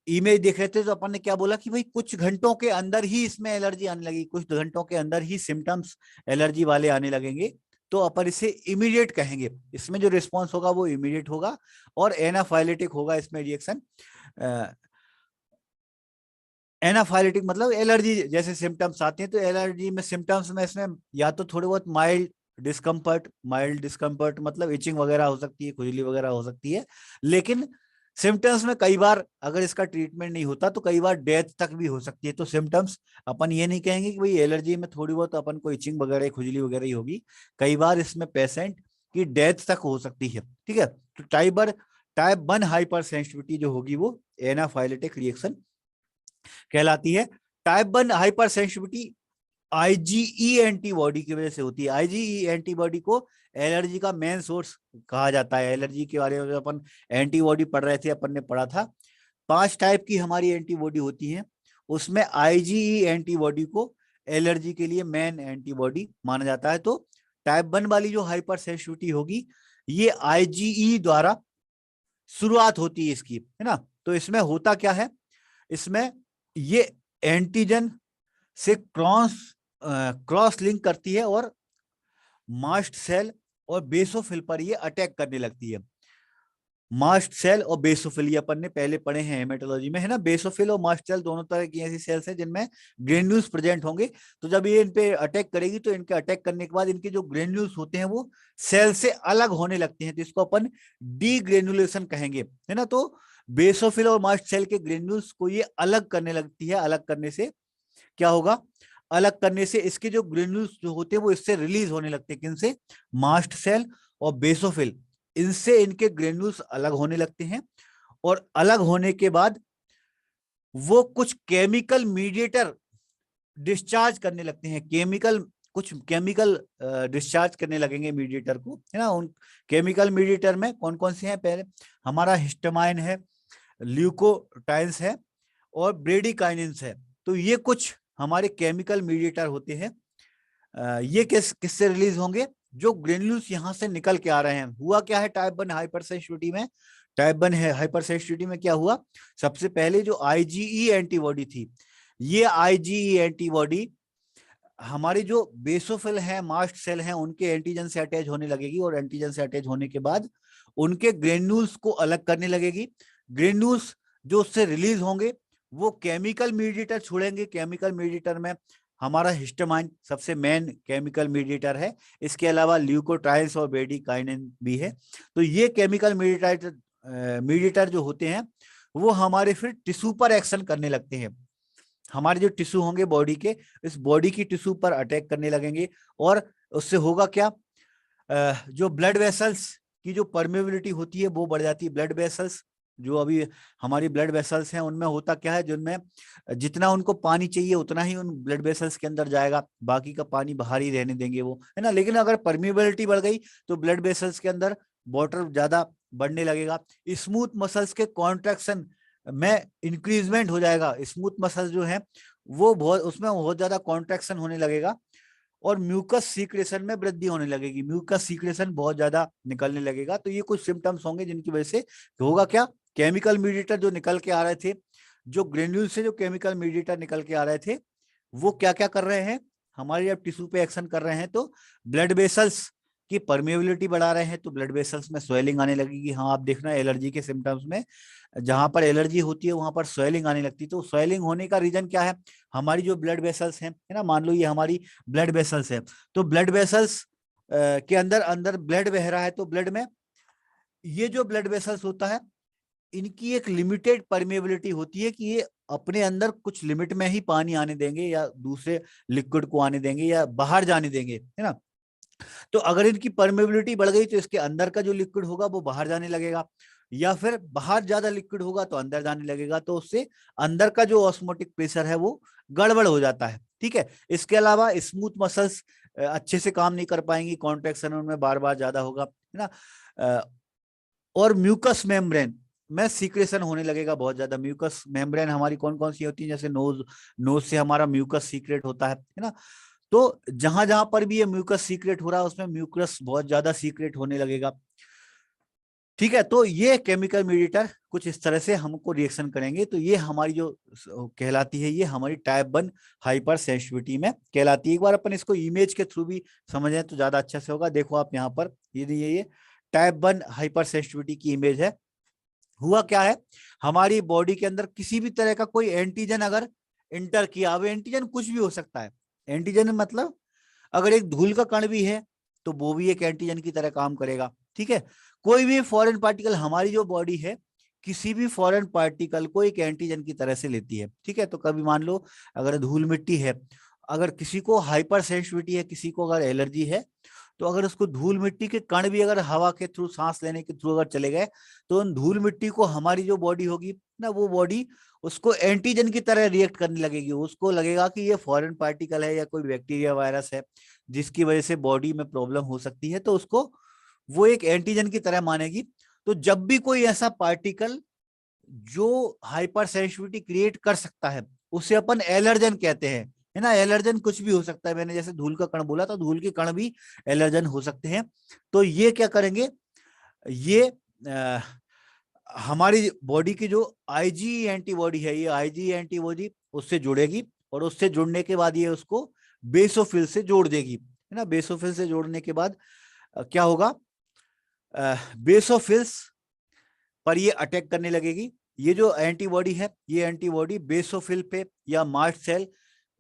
इमेज देख रहे थे, तो अपन ने क्या बोला कि भाई कुछ घंटों के अंदर ही इसमें एलर्जी आने लगी, कुछ घंटों के अंदर ही सिम्टम्स एलर्जी वाले आने लगेंगे, तो अपन इसे इमीडिएट कहेंगे। इसमें जो रिस्पॉन्स होगा वो इमीडिएट होगा और एनाफाइलेटिक होगा इसमें रिएक्शन। एनाफाइलेटिक मतलब एलर्जी जैसे सिम्टम्स आते हैं, तो एलर्जी में सिम्टम्स में इसमें या तो थोड़े बहुत माइल्ड डिस्कम्फर्ट मतलब इचिंग वगैरह हो सकती है, खुजली वगैरह हो सकती है। लेकिन सिम्टम्स में कई बार अगर इसका ट्रीटमेंट नहीं होता तो कई बार डेथ तक भी हो सकती है। तो सिम्टम्स अपन ये नहीं कहेंगे कि भाई एलर्जी में थोड़ी बहुत अपन को इचिंग वगैरह खुजली वगैरह ही होगी, कई बार इसमें पेशेंट की डेथ तक हो सकती है, ठीक है। तो टाइप 1 हाइपर सेंसिटिविटी जो होगी वो एनाफाइलेटिक रिएक्शन कहलाती है। Type 1 hyper sensitivity IgE antibody की वजह से होती है। आईजीई एंटीबॉडी को एलर्जी का मेन सोर्स कहा जाता है। एलर्जी के बारे में अपन एंटीबॉडी पढ़ रहे थे, अपन ने पढ़ा था 5 टाइप की हमारी एंटीबॉडी होती है, उसमें आईजीई एंटीबॉडी को एलर्जी के लिए मेन एंटीबॉडी माना जाता है। तो टाइप 1 वाली जो हाइपर सेंसिटिविटी होगी ये आईजीई द्वारा शुरुआत होती है इसकी, है ना। तो इसमें होता क्या है, इसमें ये एंटीजन से क्रॉस लिंक करती है और मास्ट सेल और बेसोफिल पर ये अटैक करने लगती है। मास्ट सेल और बेसोफिल ये अपन ने पहले पढ़े हैं हेमेटोलॉजी में, है ना। बेसोफिल और मास्ट सेल दोनों तरह की ऐसी सेल्स हैं जिनमें ग्रेन्यूल्स प्रेजेंट होंगे। तो जब ये इन पे अटैक करेगी तो इनके अटैक करने के बाद इनके जो ग्रेन्यूल्स होते हैं वो सेल से अलग होने लगते हैं, तो इसको अपन डीग्रेनुलेशन कहेंगे, है ना। तो बेसोफिल और मास्ट सेल के ग्रेन्यूल्स को ये अलग करने लगती है। अलग करने से क्या होगा, अलग करने से इसके जो ग्रेन्यूल्स जो होते हैं वो इससे रिलीज होने लगते हैं। किनसे? मास्ट सेल और बेसोफिल, इनसे इनके ग्रेन्यूल्स अलग होने लगते हैं। और अलग होने के बाद वो कुछ केमिकल मीडिएटर डिस्चार्ज करने लगते हैं, कुछ केमिकल डिस्चार्ज करने लगेंगे मीडिएटर को, है ना। उन केमिकल मीडिएटर में कौन कौन से हैं? पहले हमारा हिस्टामाइन है, ल्यूकोटाइन्स है और ब्रेडिकाइनिन्स है। तो ये कुछ हमारे केमिकल मीडिएटर होते हैं। ये किससे रिलीज होंगे? जो ग्रेन्यूल्स यहाँ से निकल के आ रहे हैं। हुआ क्या है टाइप 1 हाइपरसेंसिटिविटी में? टाइप 1 है हाइपरसेंसिटिविटी में क्या हुआ? सबसे पहले जो आईजीई एंटीबॉडी थी, ये आईजीई एंटीबॉडी हमारी जो बेसोफिल है, मास्ट सेल हैं, उनके एंटीजन से अटैच होने लगेगी और एंटीजन से अटैच होने के बाद उनके ग्रेन्यूल्स को अलग करने लगेगी। ग्रेन्यूल्स जो उससे रिलीज होंगे वो केमिकल मीडिएटर छोड़ेंगे। केमिकल मीडिएटर में हमारा हिस्टामाइन सबसे मेन केमिकल मीडिएटर है, इसके अलावा ल्यूकोट्राइन्स और ब्रेडिकाइनिन भी है। तो ये केमिकल मीडिएटर जो होते हैं वो हमारे फिर टिश्यू पर एक्शन करने लगते हैं। हमारे जो टिश्यू होंगे बॉडी के, इस बॉडी की टिश्यू पर अटैक करने लगेंगे और उससे होगा क्या? जो ब्लड वेसल्स की जो परमेबिलिटी होती है वो बढ़ जाती है। ब्लड वेसल्स जो अभी हमारी ब्लड वेसल्स हैं उनमें होता क्या है, जिनमें जितना उनको पानी चाहिए उतना ही उन ब्लड वेसल्स के अंदर जाएगा, बाकी का पानी बाहर ही रहने देंगे वो, है ना। लेकिन अगर परमेबिलिटी बढ़ गई तो ब्लड वेसल्स के अंदर वाटर ज्यादा बढ़ने लगेगा। स्मूथ मसल्स के कॉन्ट्रैक्शन में इंक्रीजमेंट हो जाएगा। स्मूथ मसल्स जो है वो उसमें बहुत ज्यादा कॉन्ट्रैक्शन होने लगेगा और म्यूकस सीक्रेशन में वृद्धि होने लगेगी। म्यूकस सीक्रेशन बहुत ज्यादा निकलने लगेगा। तो ये कुछ सिम्टम्स होंगे जिनकी वजह से होगा क्या? केमिकल मीडिएटर जो निकल के आ रहे थे, जो ग्रेन्यूल से जो केमिकल मीडिएटर निकल के आ रहे थे, वो क्या क्या कर रहे हैं? हमारे जब टिश्यू पे एक्शन कर रहे हैं तो ब्लड वेसल्स की परमेबिलिटी बढ़ा रहे हैं, तो ब्लड वेसल्स में स्वेलिंग आने लगेगी। हाँ, आप देखना एलर्जी के सिम्टम्स में जहां पर एलर्जी होती है वहां पर स्वेलिंग आने लगती है। तो स्वेलिंग होने का रीजन क्या है? हमारी जो ब्लड वेसल्स हैं, है ना, मान लो ये हमारी ब्लड वेसल्स है, तो ब्लड वेसल्स के अंदर अंदर ब्लड बह रहा है। तो ब्लड में ये जो ब्लड वेसल्स होता है इनकी एक लिमिटेड परमेबिलिटी होती है कि ये अपने अंदर कुछ लिमिट में ही पानी आने देंगे या दूसरे लिक्विड को आने देंगे या बाहर जाने देंगे, है ना। तो अगर इनकी परमेबिलिटी बढ़ गई तो इसके अंदर का जो लिक्विड होगा वो बाहर जाने लगेगा, या फिर बाहर ज्यादा लिक्विड होगा तो अंदर जाने लगेगा। तो उससे अंदर का जो ऑस्मोटिक प्रेशर है वो गड़बड़ हो जाता है। ठीक है। इसके अलावा स्मूथ मसल्स अच्छे से काम नहीं कर पाएंगी, कॉन्ट्रैक्शन उनमें बार बार ज्यादा होगा, है ना। और म्यूकस मेम्ब्रेन में सीक्रेशन होने लगेगा बहुत ज्यादा। म्यूकस मेम्ब्रेन हमारी कौन कौन सी होती है? जैसे नोज से हमारा म्यूकस सीक्रेट होता है ना। तो जहां जहां पर भी ये म्यूकस सीक्रेट हो रहा है उसमें म्यूकस बहुत ज्यादा सीक्रेट होने लगेगा। ठीक है। तो ये केमिकल मीडिएटर कुछ इस तरह से हमको रिएक्शन करेंगे। तो ये हमारी जो कहलाती है, ये हमारी टाइप 1 हाइपर सेंसिटिविटी में कहलाती है। एक बार अपन इसको इमेज के थ्रू भी समझें तो ज्यादा अच्छा से होगा। देखो आप यहाँ पर ये टाइप 1 हाइपर सेंसिटिविटी की इमेज है। हुआ क्या है, हमारी बॉडी के अंदर किसी भी तरह का कोई एंटीजन अगर इंटर किया, अब एंटीजन कुछ भी हो सकता है। एंटीजन मतलब अगर एक धूल का कण भी है तो वो भी एक एंटीजन की तरह काम करेगा। ठीक है। कोई भी फॉरेन पार्टिकल, हमारी जो बॉडी है किसी भी फॉरेन पार्टिकल को एक एंटीजन की तरह से लेती है। ठीक है। तो कभी मान लो अगर धूल मिट्टी है, अगर किसी को हाइपर सेंसिटिविटी है, किसी को अगर एलर्जी है, तो अगर उसको धूल मिट्टी के कण भी अगर हवा के थ्रू, सांस लेने के थ्रू अगर चले गए तो उन धूल मिट्टी को हमारी जो बॉडी होगी ना, वो बॉडी उसको एंटीजन की तरह रिएक्ट करने लगेगी। उसको लगेगा कि ये फॉरेन पार्टिकल है या कोई बैक्टीरिया वायरस है जिसकी वजह से बॉडी में प्रॉब्लम हो सकती है, तो उसको वो एक एंटीजन की तरह मानेगी। तो जब भी कोई ऐसा पार्टिकल जो हाइपर सेंसिटिविटी क्रिएट कर सकता है उसे अपन एलर्जन कहते हैं, है ना। एलर्जन कुछ भी हो सकता है, मैंने जैसे धूल का कण बोला तो धूल के कण भी एलर्जन हो सकते हैं। तो ये क्या करेंगे, ये हमारी बॉडी की जो आईजी एंटीबॉडी है, ये आईजी एंटीबॉडी उससे जुड़ेगी और उससे जुड़ने के बाद ये उसको बेसोफिल से जोड़ देगी, है ना। बेसोफिल से जोड़ने के बाद क्या होगा, बेसोफिल्स पर ये अटैक करने लगेगी। ये जो एंटीबॉडी है, ये एंटीबॉडी बेसोफिल पे या मास्ट सेल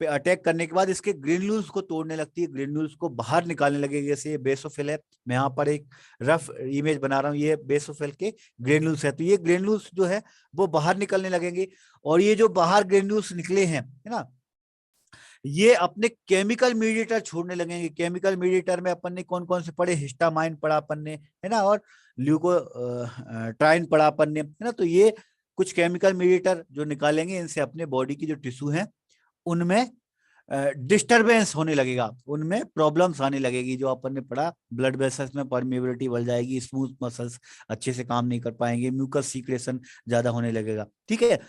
पे अटैक करने के बाद इसके ग्रेन्यूल्स को तोड़ने लगती है, ग्रेन्यूल्स को बाहर निकालने लगेगी। जैसे ये बेसोफिल है, मैं यहाँ पर एक रफ इमेज बना रहा हूँ, ये बेसोफिल के ग्रेन्यूल्स है। तो ये ग्रेन्यूल्स जो है वो बाहर निकलने लगेंगे और ये जो बाहर ग्रेन्यूल्स निकले हैं, है ना, ये अपने केमिकल मीडिएटर छोड़ने लगेंगे। केमिकल मीडिएटर में अपन ने कौन कौन से पढ़े, हिस्टामाइन पढ़ा अपन ने, है ना, और ल्यूको ट्राइन पढ़ा अपन ने, है ना। तो ये कुछ केमिकल मीडिएटर जो निकालेंगे, इनसे अपने बॉडी की जो टिश्यू है उनमें डिस्टरबेंस होने लगेगा, उनमें प्रॉब्लम्स आने लगेगी। जो अपन ने पढ़ा, ब्लड वेसल्स में परमेबिलिटी बढ़ जाएगी, स्मूथ मसल्स अच्छे से काम नहीं कर पाएंगे, म्यूकस सीक्रेशन ज्यादा होने लगेगा, ठीक है।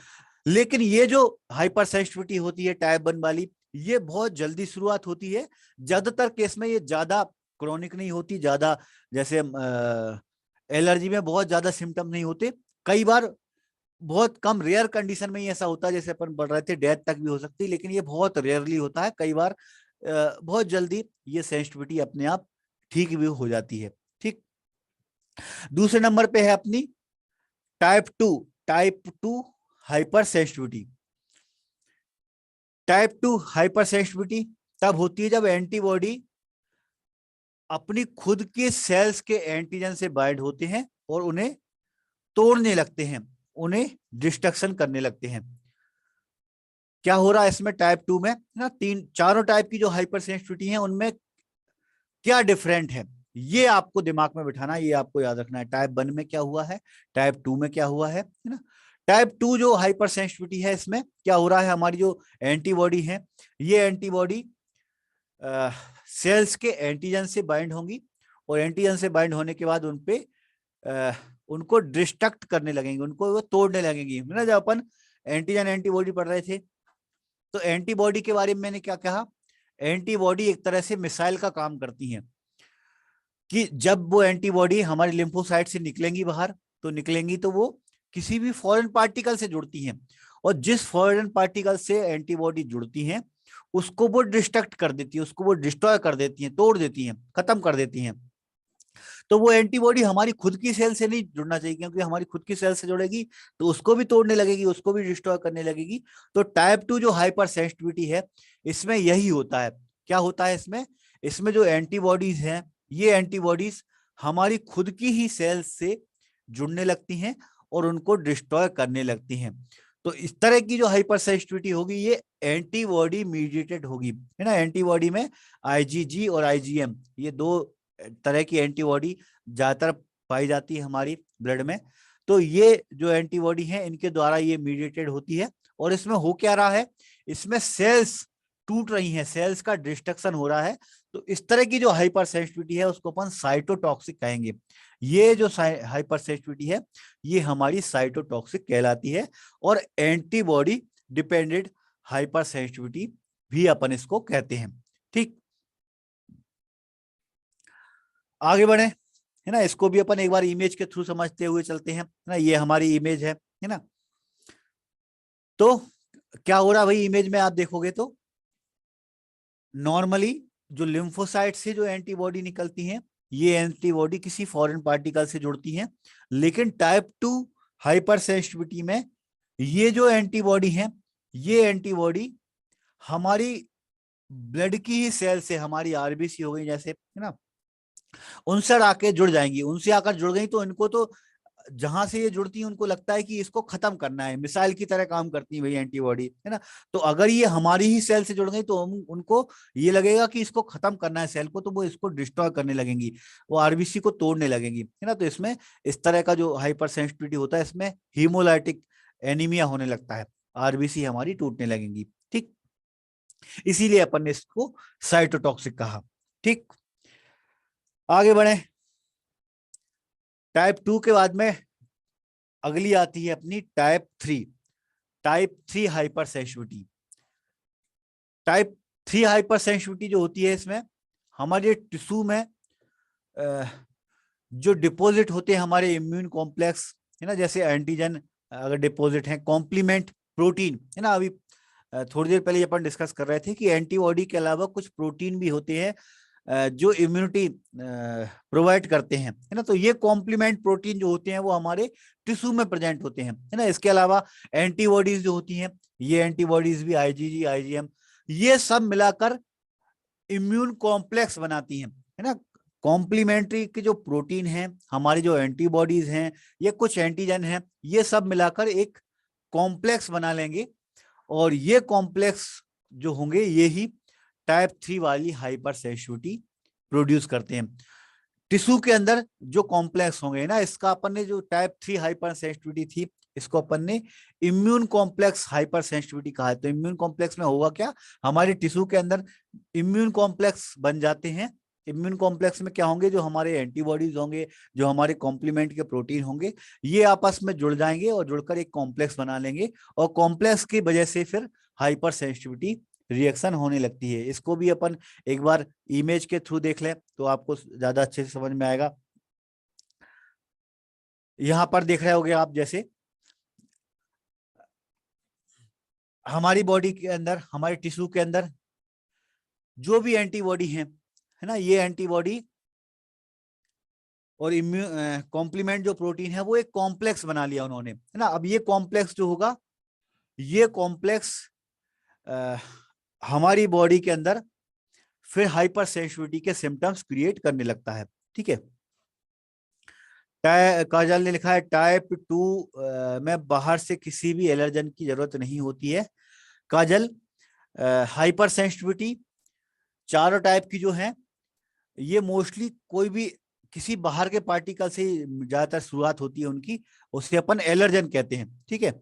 लेकिन ये जो हाइपर सेंसिटिविटी होती है टाइप 1 वाली, ये बहुत जल्दी शुरुआत होती है। ज्यादातर केस में ये ज्यादा क्रोनिक नहीं होती, ज्यादा जैसे एलर्जी में बहुत ज्यादा सिम्टम नहीं होते। कई बार बहुत कम रेयर कंडीशन में ही ऐसा होता है, जैसे अपन बढ़ रहे थे, डेथ तक भी हो सकती है, लेकिन ये बहुत रेयरली होता है। कई बार बहुत जल्दी ये सेंसिटिविटी अपने आप ठीक भी हो जाती है, ठीक। दूसरे नंबर पे है अपनी type two hyper sensitivity. Type 2 hyper sensitivity तब होती है जब एंटीबॉडी अपनी खुद के सेल्स के एंटीजन से बाइंड होते हैं और उन्हें तोड़ने लगते हैं, उन्हें डिस्ट्रक्शन करने लगते हैं। क्या हो रहा है इसमें टाइप 2 में ना, चारों टाइप की जो हाइपर सेंसिटिविटी है उनमें क्या डिफरेंट है, ये आपको दिमाग में बिठाना, ये आपको याद रखना है। टाइप 1 में क्या हुआ है, टाइप 2 में क्या हुआ है ना। टाइप 2 जो हाइपर सेंसिटिविटी है, इसमें क्या हो रहा है, हमारी जो एंटीबॉडी है, ये एंटीबॉडी सेल्स के एंटीजन से बाइंड होंगी और एंटीजन से बाइंड होने के बाद उनपे उनको डिस्ट्रक्ट करने लगेंगे, उनको वो तोड़ने लगेंगी ना। जब अपन एंटीजन एंटीबॉडी पढ़ रहे थे, तो एंटीबॉडी के बारे में मैंने क्या कहा, एंटीबॉडी एक तरह से मिसाइल का काम करती हैं, कि जब वो एंटीबॉडी हमारे लिम्फोसाइट से निकलेंगी बाहर, तो निकलेंगी तो वो किसी भी फॉरेन पार्टिकल से जुड़ती हैं, और जिस फॉरेन पार्टिकल से एंटीबॉडी जुड़ती हैं उसको वो डिस्ट्रक्ट कर देती है, उसको वो डिस्ट्रॉय कर देती हैं, तोड़ देती हैं, खत्म कर देती हैं। तो वो एंटीबॉडी हमारी खुद की सेल से नहीं जुड़ना चाहिए, क्योंकि हमारी खुद की सेल से जुड़ेगी तो उसको भी तोड़ने लगेगी, उसको भी डिस्ट्रॉय करने लगेगी। तो टाइप 2 जो हाइपर सेंसिटिविटी है, इसमें यही होता है। क्या होता है इसमें, इसमें जो एंटीबॉडीज हैं, ये एंटीबॉडीज हमारी खुद की ही सेल्स से जुड़ने लगती हैं और उनको डिस्ट्रॉय करने लगती हैं। तो इस तरह की जो हाइपर सेंसिटिविटी होगी, ये एंटीबॉडी मीडिएटेड होगी, है ना। एंटीबॉडी में आईजीजी और आईजीएम, ये दो तरह की एंटीबॉडी ज्यादातर पाई जाती है हमारी ब्लड में। तो ये जो एंटीबॉडी है, इनके द्वारा ये मीडिएटेड होती है। और इसमें हो क्या रहा है, इसमें सेल्स टूट रही हैं, सेल्स का डिस्ट्रक्शन हो रहा है। तो इस तरह की जो हाइपर सेंसिटिविटी है उसको अपन साइटोटॉक्सिक कहेंगे। ये जो हाइपर सेंसिटिविटी है, ये हमारी साइटोटॉक्सिक कहलाती है, और एंटीबॉडी डिपेंडेंट हाइपर सेंसिटिविटी भी अपन इसको कहते हैं, ठीक। आगे बढ़े, है ना। इसको भी अपन एक बार इमेज के थ्रू समझते हुए चलते हैं, है ना। ये हमारी इमेज है ना। तो क्या हो रहा है भाई, इमेज में आप देखोगे तो नॉर्मली जो लिम्फोसाइट से जो एंटीबॉडी निकलती हैं, ये एंटीबॉडी किसी फॉरेन पार्टिकल से जुड़ती हैं। लेकिन टाइप 2 हाइपर सेंसिटिविटी में ये जो एंटीबॉडी है, ये एंटीबॉडी हमारी ब्लड की ही सेल से, हमारी आरबीसी हो गई जैसे, है ना, उनसे आके जुड़ जाएंगी। उनसे आकर जुड़ गई तो इनको तो जहां से ये जुड़ती है उनको लगता है कि इसको खत्म करना है, मिसाइल की तरह काम करती है भाई एंटीबॉडी, है ना। तो अगर ये हमारी ही सेल से जुड़ गई तो उनको ये लगेगा कि इसको खत्म करना है सेल को, तो वो इसको डिस्ट्रॉय करने लगेंगी, वो आरबीसी को तोड़ने लगेंगी, है ना। तो इसमें इस तरह का जो हाइपर सेंसिटिविटी होता है, इसमें हीमोलाइटिक एनीमिया होने लगता है, आरबीसी हमारी टूटने लगेंगी, ठीक। इसीलिए अपन ने इसको साइटोटॉक्सिक कहा, ठीक। आगे बढ़े, टाइप 2 के बाद में अगली आती है अपनी type 3। Type 3 hyper sensitivity. Type 3 hyper sensitivity जो होती है, इसमें हमारे टिश्यू में जो डिपॉजिट होते हैं हमारे इम्यून कॉम्प्लेक्स, है ना, जैसे एंटीजन अगर डिपॉजिट है, कॉम्प्लीमेंट प्रोटीन, है ना। अभी थोड़ी देर पहले अपन डिस्कस कर रहे थे कि एंटीबॉडी के अलावा कुछ प्रोटीन भी होते हैं जो इम्यूनिटी प्रोवाइड करते हैं, है ना। तो ये कॉम्प्लीमेंट प्रोटीन जो होते हैं वो हमारे टिश्यू में प्रेजेंट होते हैं, है ना। इसके अलावा एंटीबॉडीज जो होती हैं, ये एंटीबॉडीज भी आईजीजी आईजीएम, ये सब मिलाकर इम्यून कॉम्प्लेक्स बनाती हैं, है ना। कॉम्प्लीमेंट्री के जो प्रोटीन हैं, हमारी जो एंटीबॉडीज हैं, ये कुछ एंटीजन हैं, ये सब मिलाकर एक कॉम्प्लेक्स बना लेंगे, और ये कॉम्प्लेक्स जो होंगे ये ही टाइप 3 वाली हाइपर सेंसिटिविटी प्रोड्यूस करते हैं। टिश्यू के अंदर जो कॉम्प्लेक्स होंगे ना, इसका अपन ने जो टाइप 3 हाइपर सेंसिटिविटी थी, इसको अपन ने इम्यून कॉम्प्लेक्स हाइपर सेंसिटिविटी कहा है। तो इम्यून कॉम्प्लेक्स में होगा क्या, हमारे टिश्यू के अंदर इम्यून कॉम्प्लेक्स बन जाते हैं। इम्यून कॉम्प्लेक्स में क्या होंगे, जो हमारे एंटीबॉडीज होंगे, जो हमारे कॉम्प्लीमेंट के प्रोटीन होंगे, ये आपस में जुड़ जाएंगे और जुड़कर एक कॉम्प्लेक्स बना लेंगे, और कॉम्प्लेक्स की वजह से फिर हाइपर सेंसिटिविटी रिएक्शन होने लगती है। इसको भी अपन एक बार इमेज के थ्रू देख लें तो आपको ज्यादा अच्छे से समझ में आएगा। यहां पर देख रहे होगे आप, जैसे हमारी बॉडी के अंदर, हमारे टिश्यू के अंदर जो भी एंटीबॉडी है ना, ये एंटीबॉडी और इम्यून कॉम्प्लीमेंट जो प्रोटीन है वो एक कॉम्प्लेक्स बना लिया उन्होंने, है ना। अब ये कॉम्प्लेक्स जो होगा, ये कॉम्प्लेक्स हमारी बॉडी के अंदर फिर हाइपर सेंसिटिविटी के सिम्टम्स क्रिएट करने लगता है। ठीक है, काजल ने लिखा है टाइप 2 में बाहर से किसी भी एलर्जन की जरूरत नहीं होती है। काजल, हाइपर सेंसिटिविटी चारों टाइप की जो है, ये मोस्टली कोई भी किसी बाहर के पार्टिकल से ज्यादातर शुरुआत होती है उनकी, उसे अपन एलर्जन कहते हैं। ठीक है,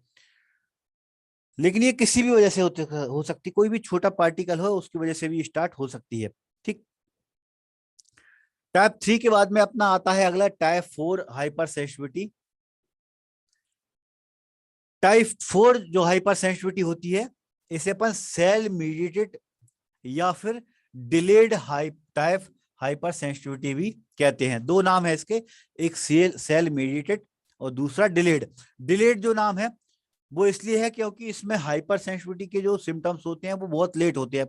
लेकिन ये किसी भी वजह से हो सकती, कोई भी छोटा पार्टिकल हो उसकी वजह से भी स्टार्ट हो सकती है। ठीक, टाइप 3 के बाद में अपना आता है अगला टाइप 4 हाइपर सेंसिटिविटी। टाइप 4 जो हाइपर सेंसिटिविटी होती है, इसे अपन सेल मीडिएटेड या फिर डिलेड टाइप हाइपर सेंसिटिविटी भी कहते हैं। दो नाम है इसके, एक सेल मीडिएटेड और दूसरा डिलेड। डिलेड जो नाम है वो इसलिए है क्योंकि इसमें हाइपर सेंसिटिविटी के जो सिम्टम्स होते हैं वो बहुत लेट होते हैं।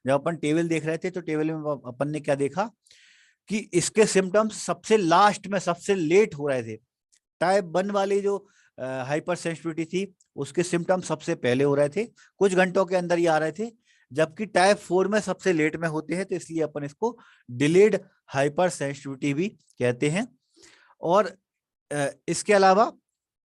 जब अपन टेबल देख रहे थे तो टेबल में अपन ने क्या देखा कि इसके सिम्टम्स सबसे लास्ट में, सबसे लेट हो रहे थे। टाइप 1 वाली जो हाइपर सेंसिटिविटी थी, उसके सिम्टम्स सबसे पहले हो रहे थे, कुछ घंटों के अंदर ही आ रहे थे, जबकि टाइप 4 में सबसे लेट में होते हैं। तो इसलिए अपन इसको डिलेड हाइपर सेंसिटिविटी भी कहते हैं। और इसके अलावा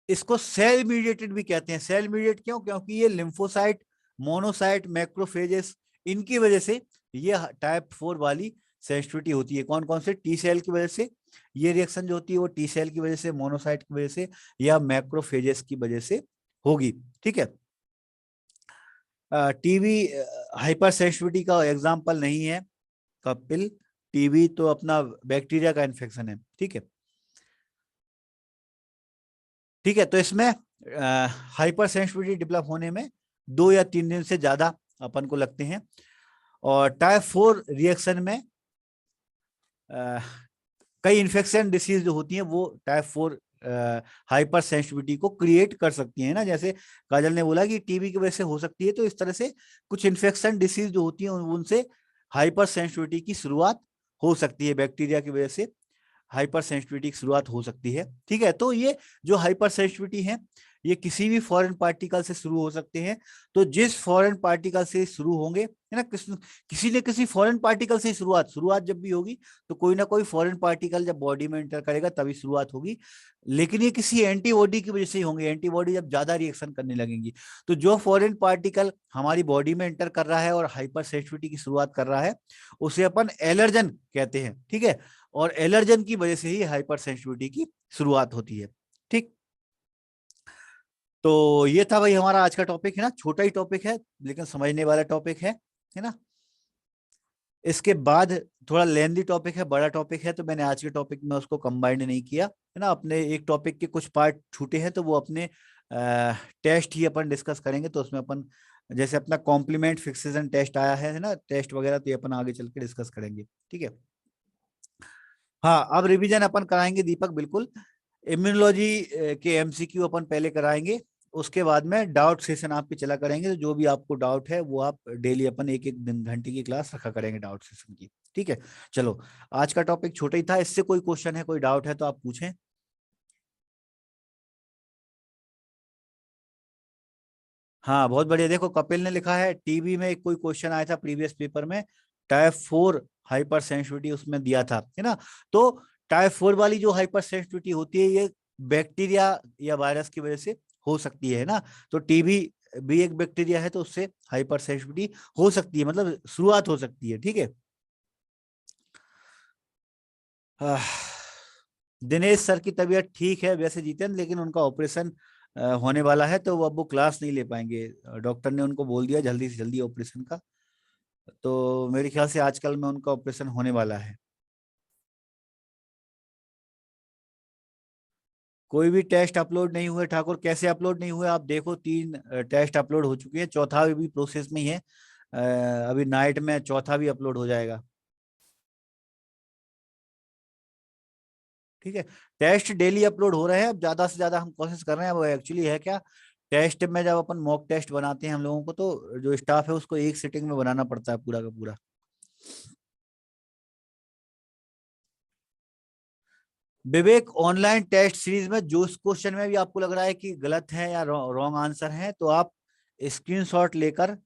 इसको सेल मीडिएटेड भी कहते हैं। सेल मीडिएट क्यों, क्योंकि ये लिम्फोसाइट, मोनोसाइट, मैक्रोफेजेस, इनकी वजह से ये टाइप 4 वाली सेंसिटिविटी होती है। कौन कौन से, टी सेल की वजह से ये रिएक्शन जो होती है वो टी सेल की वजह से, मोनोसाइट की वजह से या मैक्रोफेजेस की वजह से होगी। ठीक है, टीबी हाइपर सेंसिटिविटी का एग्जाम्पल नहीं है कपिल। टीबी तो अपना बैक्टीरिया का इन्फेक्शन है। ठीक है, ठीक है, तो इसमें हाइपर सेंसिटिविटी डेवलप होने में 2 या 3 दिन से ज्यादा अपन को लगते हैं। और टाइप 4 रिएक्शन में कई इन्फेक्शन डिसीज जो होती हैं वो टाइप 4 हाइपर सेंसिटिविटी को क्रिएट कर सकती है ना। जैसे काजल ने बोला कि टीबी की वजह से हो सकती है, तो इस तरह से कुछ इन्फेक्शन डिसीज जो होती हैं उनसे हाइपर सेंसिटिविटी की शुरुआत हो सकती है। बैक्टीरिया की वजह से हाइपर सेंसिटिविटी की शुरुआत हो सकती है। ठीक है, तो ये जो हाइपर सेंसिटिविटी है ये किसी भी फॉरेन पार्टिकल से शुरू हो सकते हैं। तो जिस फॉरेन पार्टिकल से शुरू होंगे, है ना, किसी न किसी फॉरेन पार्टिकल से शुरुआत जब भी होगी तो कोई ना कोई फॉरेन पार्टिकल जब बॉडी में एंटर करेगा तभी शुरुआत होगी। लेकिन ये किसी एंटीबॉडी की वजह से ही होंगे। एंटीबॉडी जब ज्यादा रिएक्शन करने लगेंगी, तो जो फॉरेन पार्टिकल हमारी बॉडी में एंटर कर रहा है और हाइपर सेंसिटिविटी की शुरुआत कर रहा है, उसे अपन एलर्जन कहते हैं। ठीक है, और एलर्जन की वजह से ही हाइपर सेंसिटिविटी की शुरुआत होती है। ठीक, तो ये था भाई हमारा आज का टॉपिक, है ना। छोटा ही टॉपिक है लेकिन समझने वाला टॉपिक है ना। इसके बाद थोड़ा लेंदी टॉपिक है, बड़ा टॉपिक है, तो मैंने आज के टॉपिक में उसको कंबाइंड नहीं किया, है ना। अपने एक टॉपिक के कुछ पार्ट छूटे हैं तो वो अपने टेस्ट ही अपन डिस्कस करेंगे। तो उसमें अपन जैसे अपना कॉम्प्लीमेंट फिक्सेशन टेस्ट आया है ना, टेस्ट वगैरह, तो ये अपन आगे चल के डिस्कस करेंगे। ठीक है, हाँ, अब रिवीजन अपन कराएंगे दीपक, बिल्कुल। इम्यूनोलॉजी के एमसीक्यू अपन पहले कराएंगे, उसके बाद में डाउट सेशन आपके चला करेंगे। तो जो भी आपको डाउट है वो आप डेली अपन एक एक दिन घंटे की क्लास रखा करेंगे डाउट सेशन की। ठीक है, चलो, आज का टॉपिक छोटा ही था। इससे कोई क्वेश्चन है, कोई डाउट है तो आप पूछें। हाँ, बहुत बढ़िया। देखो, कपिल ने लिखा है टीबी में एक कोई क्वेश्चन आया था प्रीवियस पेपर में, टाइप 4 हाइपर सेंसिटिविटी उसमें दिया था, है ना। तो टाइप 4 वाली जो हाइपर सेंसिटिविटी होती है ये बैक्टीरिया या वायरस की वजह से हो सकती है ना। तो टीबी भी एक बैक्टीरिया है, तो उससे हाइपर सेंसिटिविटी हो सकती है, मतलब शुरुआत हो सकती है। ठीक है। आह, दिनेश सर की तबीयत ठीक है वैसे जितेंद्र, लेकिन उनका ऑपरेशन होने वाला है, तो वो अब वो क्लास नहीं ले पाएंगे। डॉक्टर ने उनको बोल दिया जल्दी से जल्दी ऑपरेशन का, तो मेरे ख्याल से आजकल में उनका ऑपरेशन होने वाला है। कोई भी टेस्ट अपलोड नहीं हुए ठाकुर, कैसे अपलोड नहीं हुए? आप देखो 3 टेस्ट अपलोड हो चुके हैं, चौथा भी प्रोसेस में ही है। अभी नाइट में चौथा भी अपलोड हो जाएगा। ठीक है। टेस्ट डेली अपलोड हो रहे हैं, अब ज्यादा से ज्यादा हम कोशिश कर रहे हैं। वो एक्चुअली है क्या, टेस्ट में जब अपन मॉक टेस्ट बनाते हैं हम लोगों को, तो जो स्टाफ है उसको एक सिटिंग में बनाना पड़ता है पूरा का पूरा। विवेक, ऑनलाइन टेस्ट सीरीज में जो क्वेश्चन में भी आपको लग रहा है कि गलत है या रॉन्ग आंसर है, तो आप स्क्रीनशॉट लेकर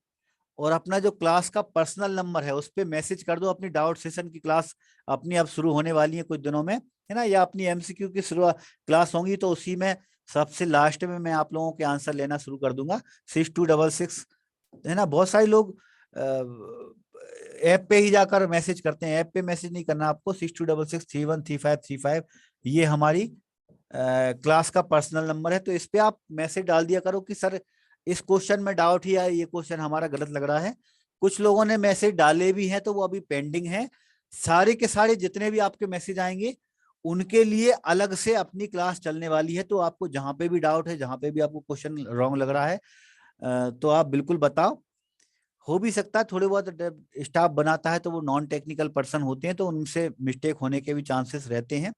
और अपना जो क्लास का पर्सनल नंबर है उस पर मैसेज कर दो। अपनी डाउट सेशन की क्लास अपनी अब शुरू होने वाली है कुछ दिनों में, है ना, या अपनी एमसीक्यू की शुरुआत क्लास होंगी, तो उसी में सबसे लास्ट में मैं आप लोगों के आंसर लेना शुरू कर दूंगा। 6266, है ना। बहुत सारे लोग ऐप पे ही जाकर मैसेज करते हैं, ऐप पे मैसेज नहीं करना आपको। 6266313535, ये हमारी क्लास का पर्सनल नंबर है। तो इस पे आप मैसेज डाल दिया करो कि सर इस क्वेश्चन में डाउट ही है, ये क्वेश्चन हमारा गलत लग रहा है। कुछ लोगों ने मैसेज डाले भी हैं, तो वो अभी पेंडिंग है। सारे के सारे जितने भी आपके मैसेज आएंगे उनके लिए अलग से अपनी क्लास चलने वाली है। तो आपको जहां पे भी डाउट है, जहां पे भी आपको क्वेश्चन रॉन्ग लग रहा है, तो आप बिल्कुल बताओ। हो भी सकता है थोड़े बहुत स्टाफ बनाता है तो वो नॉन टेक्निकल पर्सन होते हैं, तो उनसे मिस्टेक होने के भी चांसेस रहते हैं।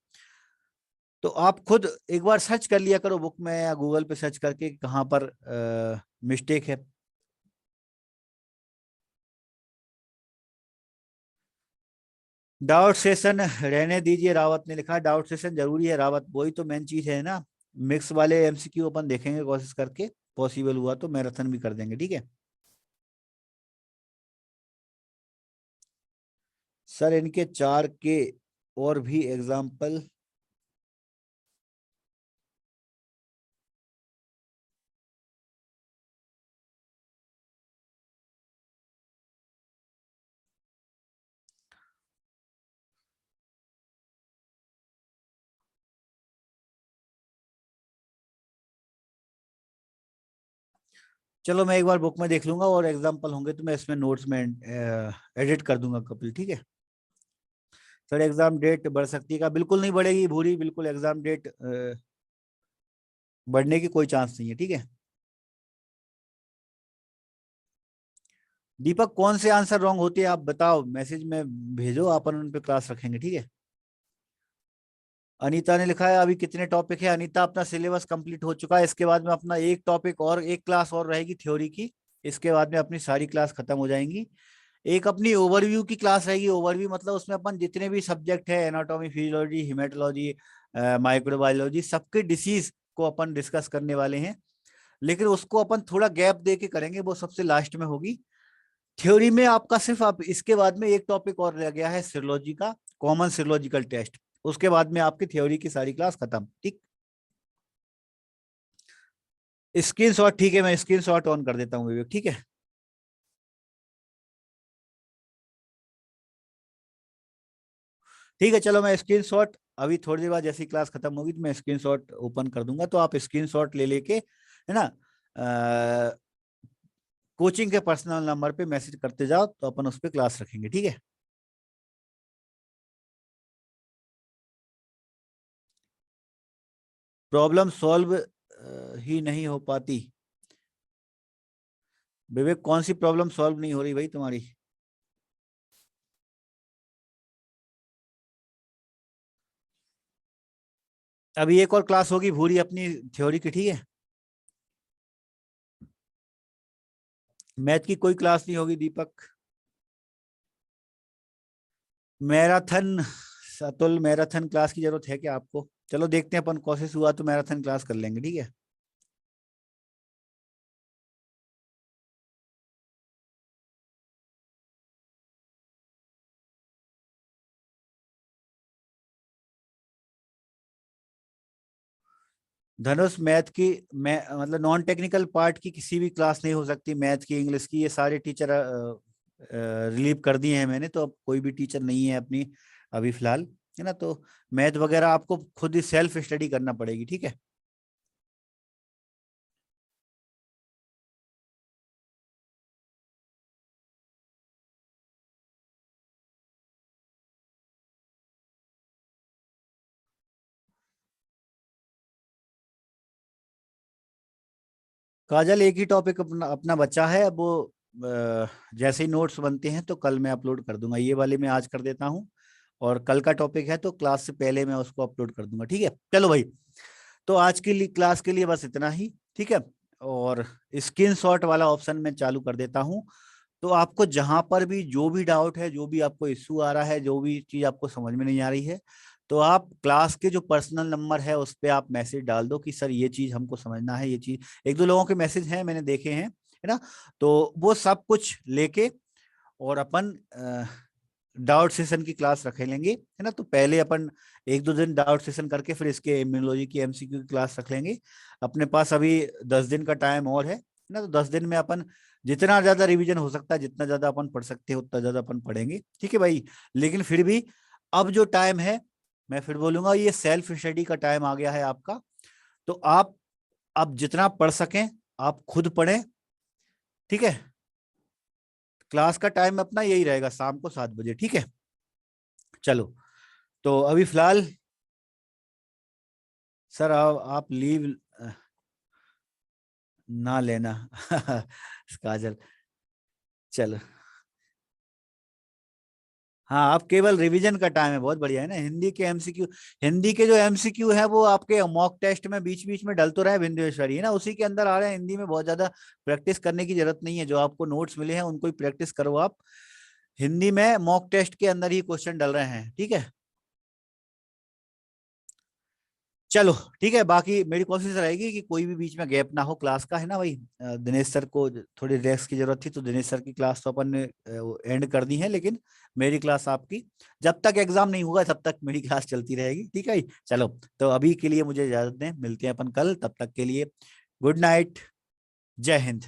तो आप खुद एक बार सर्च कर लिया करो बुक में या गूगल पे सर्च करके कहाँ पर मिस्टेक है। डाउट सेशन रहने दीजिए, रावत ने लिखा। डाउट सेशन जरूरी है रावत, वही तो मेन चीज है ना। मिक्स वाले एमसीक्यू अपन देखेंगे कोशिश करके, पॉसिबल हुआ तो मैराथन भी कर देंगे। ठीक है सर, इनके 4 के और भी एग्जाम्पल। चलो मैं एक बार बुक में देख लूंगा, और एग्जाम्पल होंगे तो मैं इसमें नोट्स में एडिट कर दूंगा कपिल। ठीक है सर। एग्जाम डेट बढ़ सकती है क्या? बिल्कुल नहीं बढ़ेगी भूरी, बिल्कुल एग्जाम डेट बढ़ने की कोई चांस नहीं है। ठीक है दीपक, कौन से आंसर रॉन्ग होते हैं आप बताओ, मैसेज में भेजो, अपन उन पे क्लास रखेंगे। ठीक है अनीता ने लिखा है अभी कितने टॉपिक है? अनीता, अपना सिलेबस कंप्लीट हो चुका है, इसके बाद में अपना एक टॉपिक और, एक क्लास और रहेगी थ्योरी की। इसके बाद में अपनी सारी क्लास खत्म हो जाएंगी। एक अपनी ओवरव्यू की क्लास रहेगी। ओवरव्यू मतलब उसमें अपन जितने भी सब्जेक्ट है, एनाटॉमी, फिजियोलॉजी, हिमेटोलॉजी, माइक्रोबायोलॉजी, सबके डिसीज को अपन डिस्कस करने वाले हैं। लेकिन उसको अपन थोड़ा गैप दे के करेंगे, वो सबसे लास्ट में होगी। थ्योरी में आपका सिर्फ आप इसके बाद में एक टॉपिक और रह गया है, सिरोलॉजी का कॉमन सिरोलॉजिकल टेस्ट। उसके बाद में आपकी थ्योरी की सारी क्लास खत्म। ठीक। स्क्रीन शॉट, ठीक है, मैं स्क्रीन शॉट ऑन कर देता हूँ विवेक। ठीक है ठीक है चलो, मैं स्क्रीन शॉट अभी थोड़ी देर बाद जैसी क्लास खत्म होगी तो मैं स्क्रीन शॉट ओपन कर दूंगा, तो आप स्क्रीन शॉट ले लेके, है ना, कोचिंग के पर्सनल नंबर पे मैसेज करते जाओ, तो अपन उस पर क्लास रखेंगे। ठीक है प्रॉब्लम सॉल्व ही नहीं हो पाती? विवेक, कौन सी प्रॉब्लम सॉल्व नहीं हो रही भाई तुम्हारी? अभी एक और क्लास होगी भूरी अपनी थ्योरी की। ठीक है मैथ की कोई क्लास नहीं होगी दीपक। मैराथन, अतुल, मैराथन क्लास की जरूरत है क्या आपको? चलो देखते हैं, अपन कोशिश हुआ तो मैराथन क्लास कर लेंगे। ठीक है धनुष मैथ की, मैं मतलब नॉन टेक्निकल पार्ट की किसी भी क्लास नहीं हो सकती, मैथ की, इंग्लिश की, ये सारे टीचर रिलीव कर दिए हैं मैंने, तो अब कोई भी टीचर नहीं है अपनी अभी फिलहाल, है ना। तो मैथ वगैरह आपको खुद ही सेल्फ स्टडी करना पड़ेगी, ठीक है। काजल एक ही टॉपिक अपना अपना बचा है, अब वो जैसे ही नोट्स बनते हैं तो कल मैं अपलोड कर दूंगा, ये वाले मैं आज कर देता हूँ, और कल का टॉपिक है तो क्लास से पहले मैं उसको अपलोड कर दूंगा, ठीक है। चलो भाई, तो आज के लिए क्लास के लिए बस इतना ही, ठीक है। और स्क्रीन शॉट वाला ऑप्शन मैं चालू कर देता हूँ, तो आपको जहां पर भी जो भी डाउट है, जो भी आपको इश्यू आ रहा है, जो भी चीज आपको समझ में नहीं आ रही है, तो आप क्लास के जो पर्सनल नंबर है उस पे आप मैसेज डाल दो कि सर ये चीज हमको समझना है, ये चीज, एक दो लोगों के मैसेज हैं मैंने देखे हैं, है ना। तो वो सब कुछ लेके और अपन डाउट सेशन की क्लास रख लेंगे, है ना। तो पहले अपन एक दो दिन डाउट सेशन करके फिर इसके इम्यूनोलॉजी की एमसीक्यू की क्लास रख लेंगे। अपने पास अभी 10 दिन का टाइम और है ना, तो 10 दिन में अपन जितना ज्यादा रिवीजन हो सकता है, जितना ज्यादा अपन पढ़ सकते हैं उतना ज्यादा अपन पढ़ेंगे, ठीक है भाई। लेकिन फिर भी अब जो टाइम है, मैं फिर बोलूंगा ये सेल्फ स्टडी का टाइम आ गया है आपका। तो आप अब जितना पढ़ सकें आप खुद पढ़ें, ठीक है। क्लास का टाइम अपना यही रहेगा, शाम को 7 बजे, ठीक है। चलो, तो अभी फिलहाल सर आप लीव ना लेना काजल, चलो। हाँ, आप केवल रिवीजन का टाइम है, बहुत बढ़िया है ना। हिंदी के एमसीक्यू, हिंदी के जो एमसीक्यू है वो आपके मॉक टेस्ट में बीच बीच में डल तो रहा है बिंदुएश्वरी, है ना, उसी के अंदर आ रहे हैं। हिंदी में बहुत ज्यादा प्रैक्टिस करने की जरूरत नहीं है, जो आपको नोट्स मिले हैं उनको ही प्रैक्टिस करो आप। हिंदी में मॉक टेस्ट के अंदर ही क्वेश्चन डल रहे हैं, ठीक है। चलो ठीक है, बाकी मेरी कोशिश रहेगी कि कोई भी बीच में गैप ना हो क्लास का, है ना भाई। दिनेश सर को थोड़ी रेस्ट की जरूरत थी, तो दिनेश सर की क्लास तो अपन ने एंड कर दी है, लेकिन मेरी क्लास आपकी जब तक एग्जाम नहीं होगा तब तक मेरी क्लास चलती रहेगी, ठीक है भाई। चलो, तो अभी के लिए मुझे इजाजत दें, मिलते हैं अपन कल, तब तक के लिए गुड नाइट, जय हिंद।